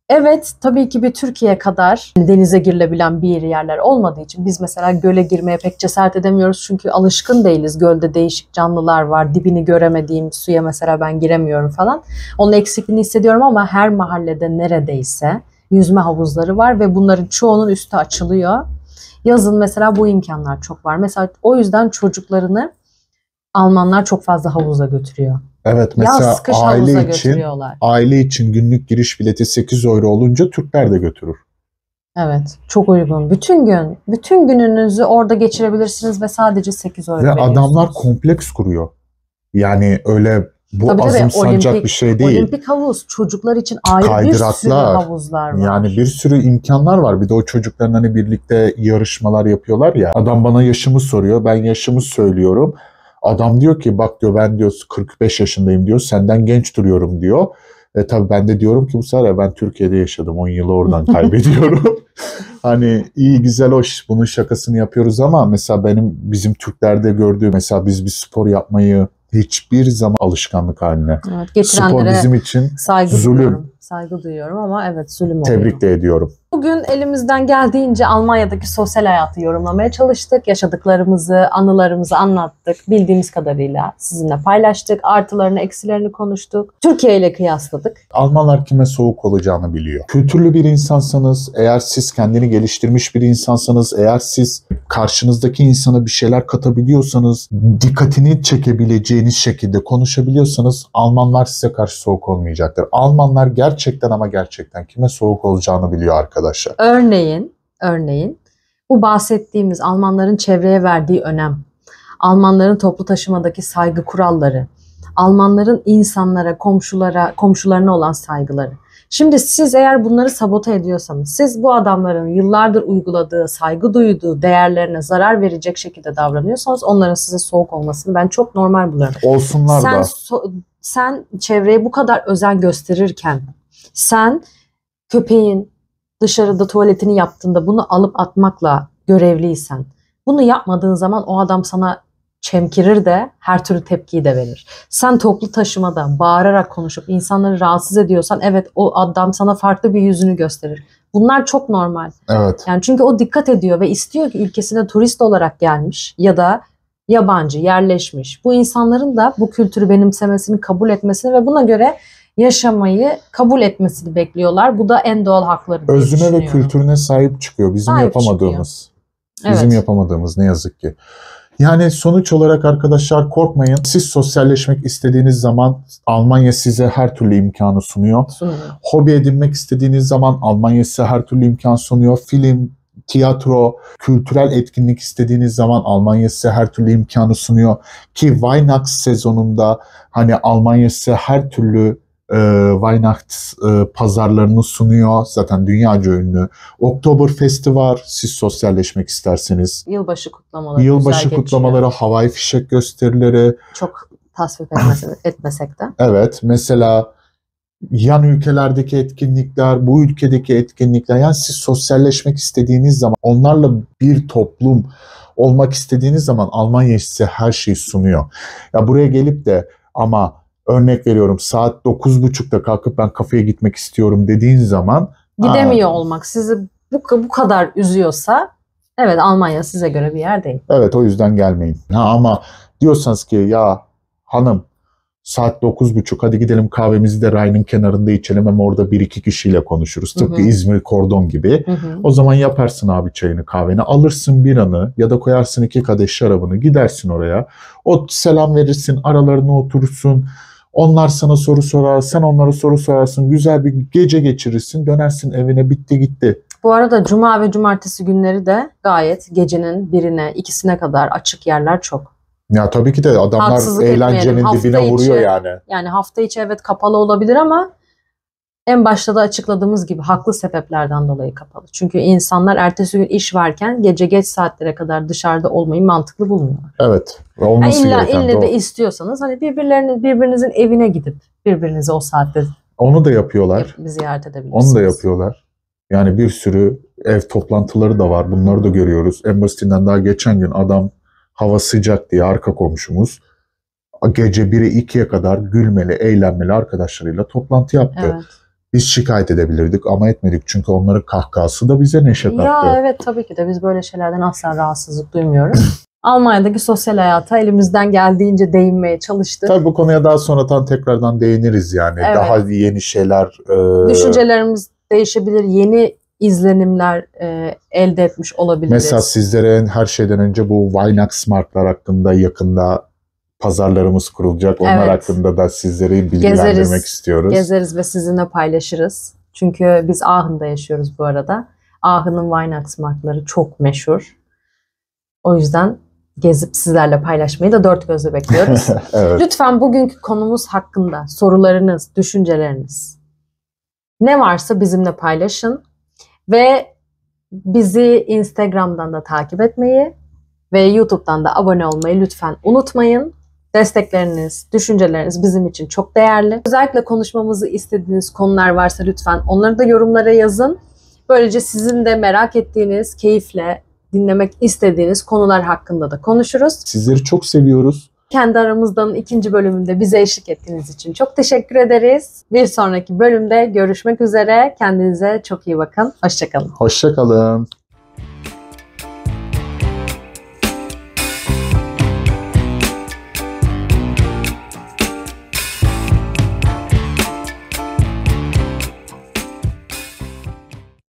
Speaker 1: evet tabii ki bir Türkiye kadar denize girilebilen bir yerler olmadığı için biz mesela göle girmeye pek cesaret edemiyoruz çünkü alışkın değiliz. Gölde değişik canlılar var. Dibini göremediğim suya mesela ben giremiyorum falan. Onun eksikliğini hissediyorum ama her mahallede neredeyse yüzme havuzları var ve bunların çoğunun üstü açılıyor. Yazın mesela bu imkanlar çok var. Mesela o yüzden çocuklarını Almanlar çok fazla havuza götürüyor.
Speaker 2: Evet mesela
Speaker 1: Yaz, kış havuza
Speaker 2: aile için
Speaker 1: götürüyorlar.
Speaker 2: günlük giriş bileti 8 euro olunca Türkler de götürür.
Speaker 1: Evet, çok uygun. Bütün gününüzü orada geçirebilirsiniz ve sadece 8 euro
Speaker 2: Ve
Speaker 1: veriyorsunuz.
Speaker 2: adamlar kompleks kuruyor. Yani öyle bu
Speaker 1: Tabii,
Speaker 2: azımsanacak bir şey değil.
Speaker 1: Olimpik havuz, çocuklar için ayrı bir sürü
Speaker 2: Kaydıraklar,
Speaker 1: havuzlar var.
Speaker 2: yani bir sürü imkanlar var. Bir de o çocukların hani birlikte yarışmalar yapıyorlar ya. Adam bana yaşımı soruyor. Ben yaşımı söylüyorum. Adam diyor ki bak diyor ben diyor 45 yaşındayım diyor. Senden genç duruyorum diyor. Tabii ben de diyorum ki bu sefer ben Türkiye'de yaşadım. 10 yılı oradan kaybediyorum. Hani iyi güzel hoş bunun şakasını yapıyoruz ama mesela bizim Türklerde gördüğüm mesela biz bir spor yapmayı hiçbir zaman alışkanlık haline.
Speaker 1: Evet,
Speaker 2: Spor
Speaker 1: getirenlere
Speaker 2: bizim için
Speaker 1: saygı duyuyorum ama evet zulüm oluyor.
Speaker 2: tebrik de ediyorum.
Speaker 1: Bugün elimizden geldiğince Almanya'daki sosyal hayatı yorumlamaya çalıştık. Yaşadıklarımızı, anılarımızı anlattık. Bildiğimiz kadarıyla sizinle paylaştık. Artılarını, eksilerini konuştuk. Türkiye ile kıyasladık.
Speaker 2: Almanlar kime soğuk olacağını biliyor. Kültürlü bir insansanız, eğer siz kendini geliştirmiş bir insansanız, eğer siz karşınızdaki insana bir şeyler katabiliyorsanız, dikkatini çekebileceğiniz şekilde konuşabiliyorsanız Almanlar size karşı soğuk olmayacaktır. Almanlar gerçekten ama gerçekten kime soğuk olacağını biliyor arkadaşlar.
Speaker 1: Örneğin bu bahsettiğimiz Almanların çevreye verdiği önem, Almanların toplu taşımadaki saygı kuralları, Almanların insanlara, komşularına olan saygıları. Şimdi siz eğer bunları sabote ediyorsanız, siz bu adamların yıllardır uyguladığı, saygı duyduğu değerlerine zarar verecek şekilde davranıyorsanız onların size soğuk olmasını ben çok normal buluyorum.
Speaker 2: Olsunlar da.
Speaker 1: Sen çevreye bu kadar özen gösterirken, sen köpeğin dışarıda tuvaletini yaptığında bunu alıp atmakla görevliysen, bunu yapmadığın zaman o adam sana çemkirir de her türlü tepkiyi de verir. Sen toplu taşımada bağırarak konuşup insanları rahatsız ediyorsan evet o adam sana farklı bir yüzünü gösterir. Bunlar çok normal.
Speaker 2: Evet.
Speaker 1: Yani çünkü o dikkat ediyor ve istiyor ki ülkesine turist olarak gelmiş ya da yabancı, yerleşmiş. Bu insanların da bu kültürü benimsemesini, kabul etmesini ve buna göre yaşamayı kabul etmesini bekliyorlar. Bu da en doğal hakları diye
Speaker 2: Özüne ve
Speaker 1: düşünüyorum.
Speaker 2: kültürüne sahip çıkıyor. Bizim
Speaker 1: Sahip
Speaker 2: yapamadığımız.
Speaker 1: çıkıyor.
Speaker 2: Bizim
Speaker 1: Evet.
Speaker 2: yapamadığımız ne yazık ki. Yani sonuç olarak arkadaşlar korkmayın. Siz sosyalleşmek istediğiniz zaman Almanya size her türlü imkanı sunuyor.
Speaker 1: Sunuyor.
Speaker 2: Hobi edinmek istediğiniz zaman Almanya size her türlü imkan sunuyor. Film, tiyatro, kültürel etkinlik istediğiniz zaman Almanya size her türlü imkanı sunuyor. Ki Weihnachts sezonunda hani Almanya size her türlü Weihnachts pazarlarını sunuyor. Zaten dünyaca ünlü. Oktoberfest'i var. Siz sosyalleşmek isterseniz.
Speaker 1: Yılbaşı kutlamaları
Speaker 2: Yılbaşı
Speaker 1: güzel
Speaker 2: kutlamaları, havai fişek gösterileri.
Speaker 1: çok tasvip etmesek de.
Speaker 2: Evet, mesela yan ülkelerdeki etkinlikler, bu ülkedeki etkinlikler. Yani siz sosyalleşmek istediğiniz zaman, onlarla bir toplum olmak istediğiniz zaman Almanya size her şeyi sunuyor. Ya buraya gelip de ama örnek veriyorum saat 9.30'da kalkıp ben kafeye gitmek istiyorum dediğin zaman
Speaker 1: Gidemiyor olmak sizi bu kadar üzüyorsa evet Almanya size göre bir yer değil.
Speaker 2: evet, o yüzden gelmeyin. Ama diyorsanız ki ya hanım saat 9.30 hadi gidelim kahvemizi de Rhine'ın kenarında içelim hem orada bir iki kişiyle konuşuruz. Tıpkı İzmir Kordon gibi. O zaman yaparsın abi çayını kahveni, alırsın biranı ya da koyarsın 2 kadeh şarabını, gidersin oraya. O selam verirsin, aralarına oturursun. Onlar sana soru sorar, sen onlara soru sorarsın. Güzel bir gece geçirirsin, dönersin evine, bitti gitti.
Speaker 1: Bu arada cuma ve cumartesi günleri de gayet gecenin 1'ine 2'sine kadar açık yerler çok.
Speaker 2: Ya tabii ki de adamlar
Speaker 1: Haksızlık
Speaker 2: eğlencenin
Speaker 1: etmeyelim. Hafta
Speaker 2: dibine vuruyor
Speaker 1: içi-
Speaker 2: yani.
Speaker 1: Yani hafta içi evet kapalı olabilir ama en başta da açıkladığımız gibi haklı sebeplerden dolayı kapalı. Çünkü insanlar ertesi gün iş varken gece geç saatlere kadar dışarıda olmayı mantıklı bulmuyorlar.
Speaker 2: Evet. Olması
Speaker 1: Yani
Speaker 2: gereken
Speaker 1: ille
Speaker 2: de
Speaker 1: de
Speaker 2: o.
Speaker 1: istiyorsanız hani birbirinizin evine gidip birbirinizi o saatte
Speaker 2: Onu da yapıyorlar.
Speaker 1: ziyaret edebilirsiniz.
Speaker 2: Onu da yapıyorlar. Yani bir sürü ev toplantıları da var. Bunları da görüyoruz. En basitinden daha geçen gün adam hava sıcak diye arka komşumuz gece 1'e 2'ye kadar gülmeli, eğlenmeli arkadaşlarıyla toplantı yaptı.
Speaker 1: Evet.
Speaker 2: Biz şikayet edebilirdik ama etmedik. Çünkü onların kahkahası da bize neşe kattı.
Speaker 1: Ya evet tabii ki de biz böyle şeylerden asla rahatsızlık duymuyoruz. Almanya'daki sosyal hayata elimizden geldiğince değinmeye çalıştık.
Speaker 2: Tabii bu konuya daha sonradan tekrardan değiniriz yani.
Speaker 1: Evet.
Speaker 2: Daha yeni şeyler.
Speaker 1: Düşüncelerimiz değişebilir, yeni izlenimler elde etmiş olabiliriz.
Speaker 2: Mesela sizlere her şeyden önce bu Weihnachtsmarktlar hakkında yakında pazarlarımız kurulacak. Onlar
Speaker 1: Evet.
Speaker 2: hakkında da sizleri bilgilendirmek istiyoruz.
Speaker 1: Gezeriz ve sizinle paylaşırız. Çünkü biz Aachen'da yaşıyoruz bu arada. Aachen'ın Weihnachtsmarktları çok meşhur. O yüzden gezip sizlerle paylaşmayı da dört gözle bekliyoruz.
Speaker 2: Evet.
Speaker 1: Lütfen bugünkü konumuz hakkında sorularınız, düşünceleriniz ne varsa bizimle paylaşın. Ve bizi Instagram'dan da takip etmeyi ve YouTube'dan da abone olmayı lütfen unutmayın. Destekleriniz, düşünceleriniz bizim için çok değerli. Özellikle konuşmamızı istediğiniz konular varsa lütfen onları da yorumlara yazın. Böylece sizin de merak ettiğiniz, keyifle dinlemek istediğiniz konular hakkında da konuşuruz.
Speaker 2: Sizleri çok seviyoruz.
Speaker 1: Kendi aramızdan 2. bölümünde bize eşlik ettiğiniz için çok teşekkür ederiz. Bir sonraki bölümde görüşmek üzere. Kendinize çok iyi bakın. Hoşça kalın.
Speaker 2: Hoşça kalın.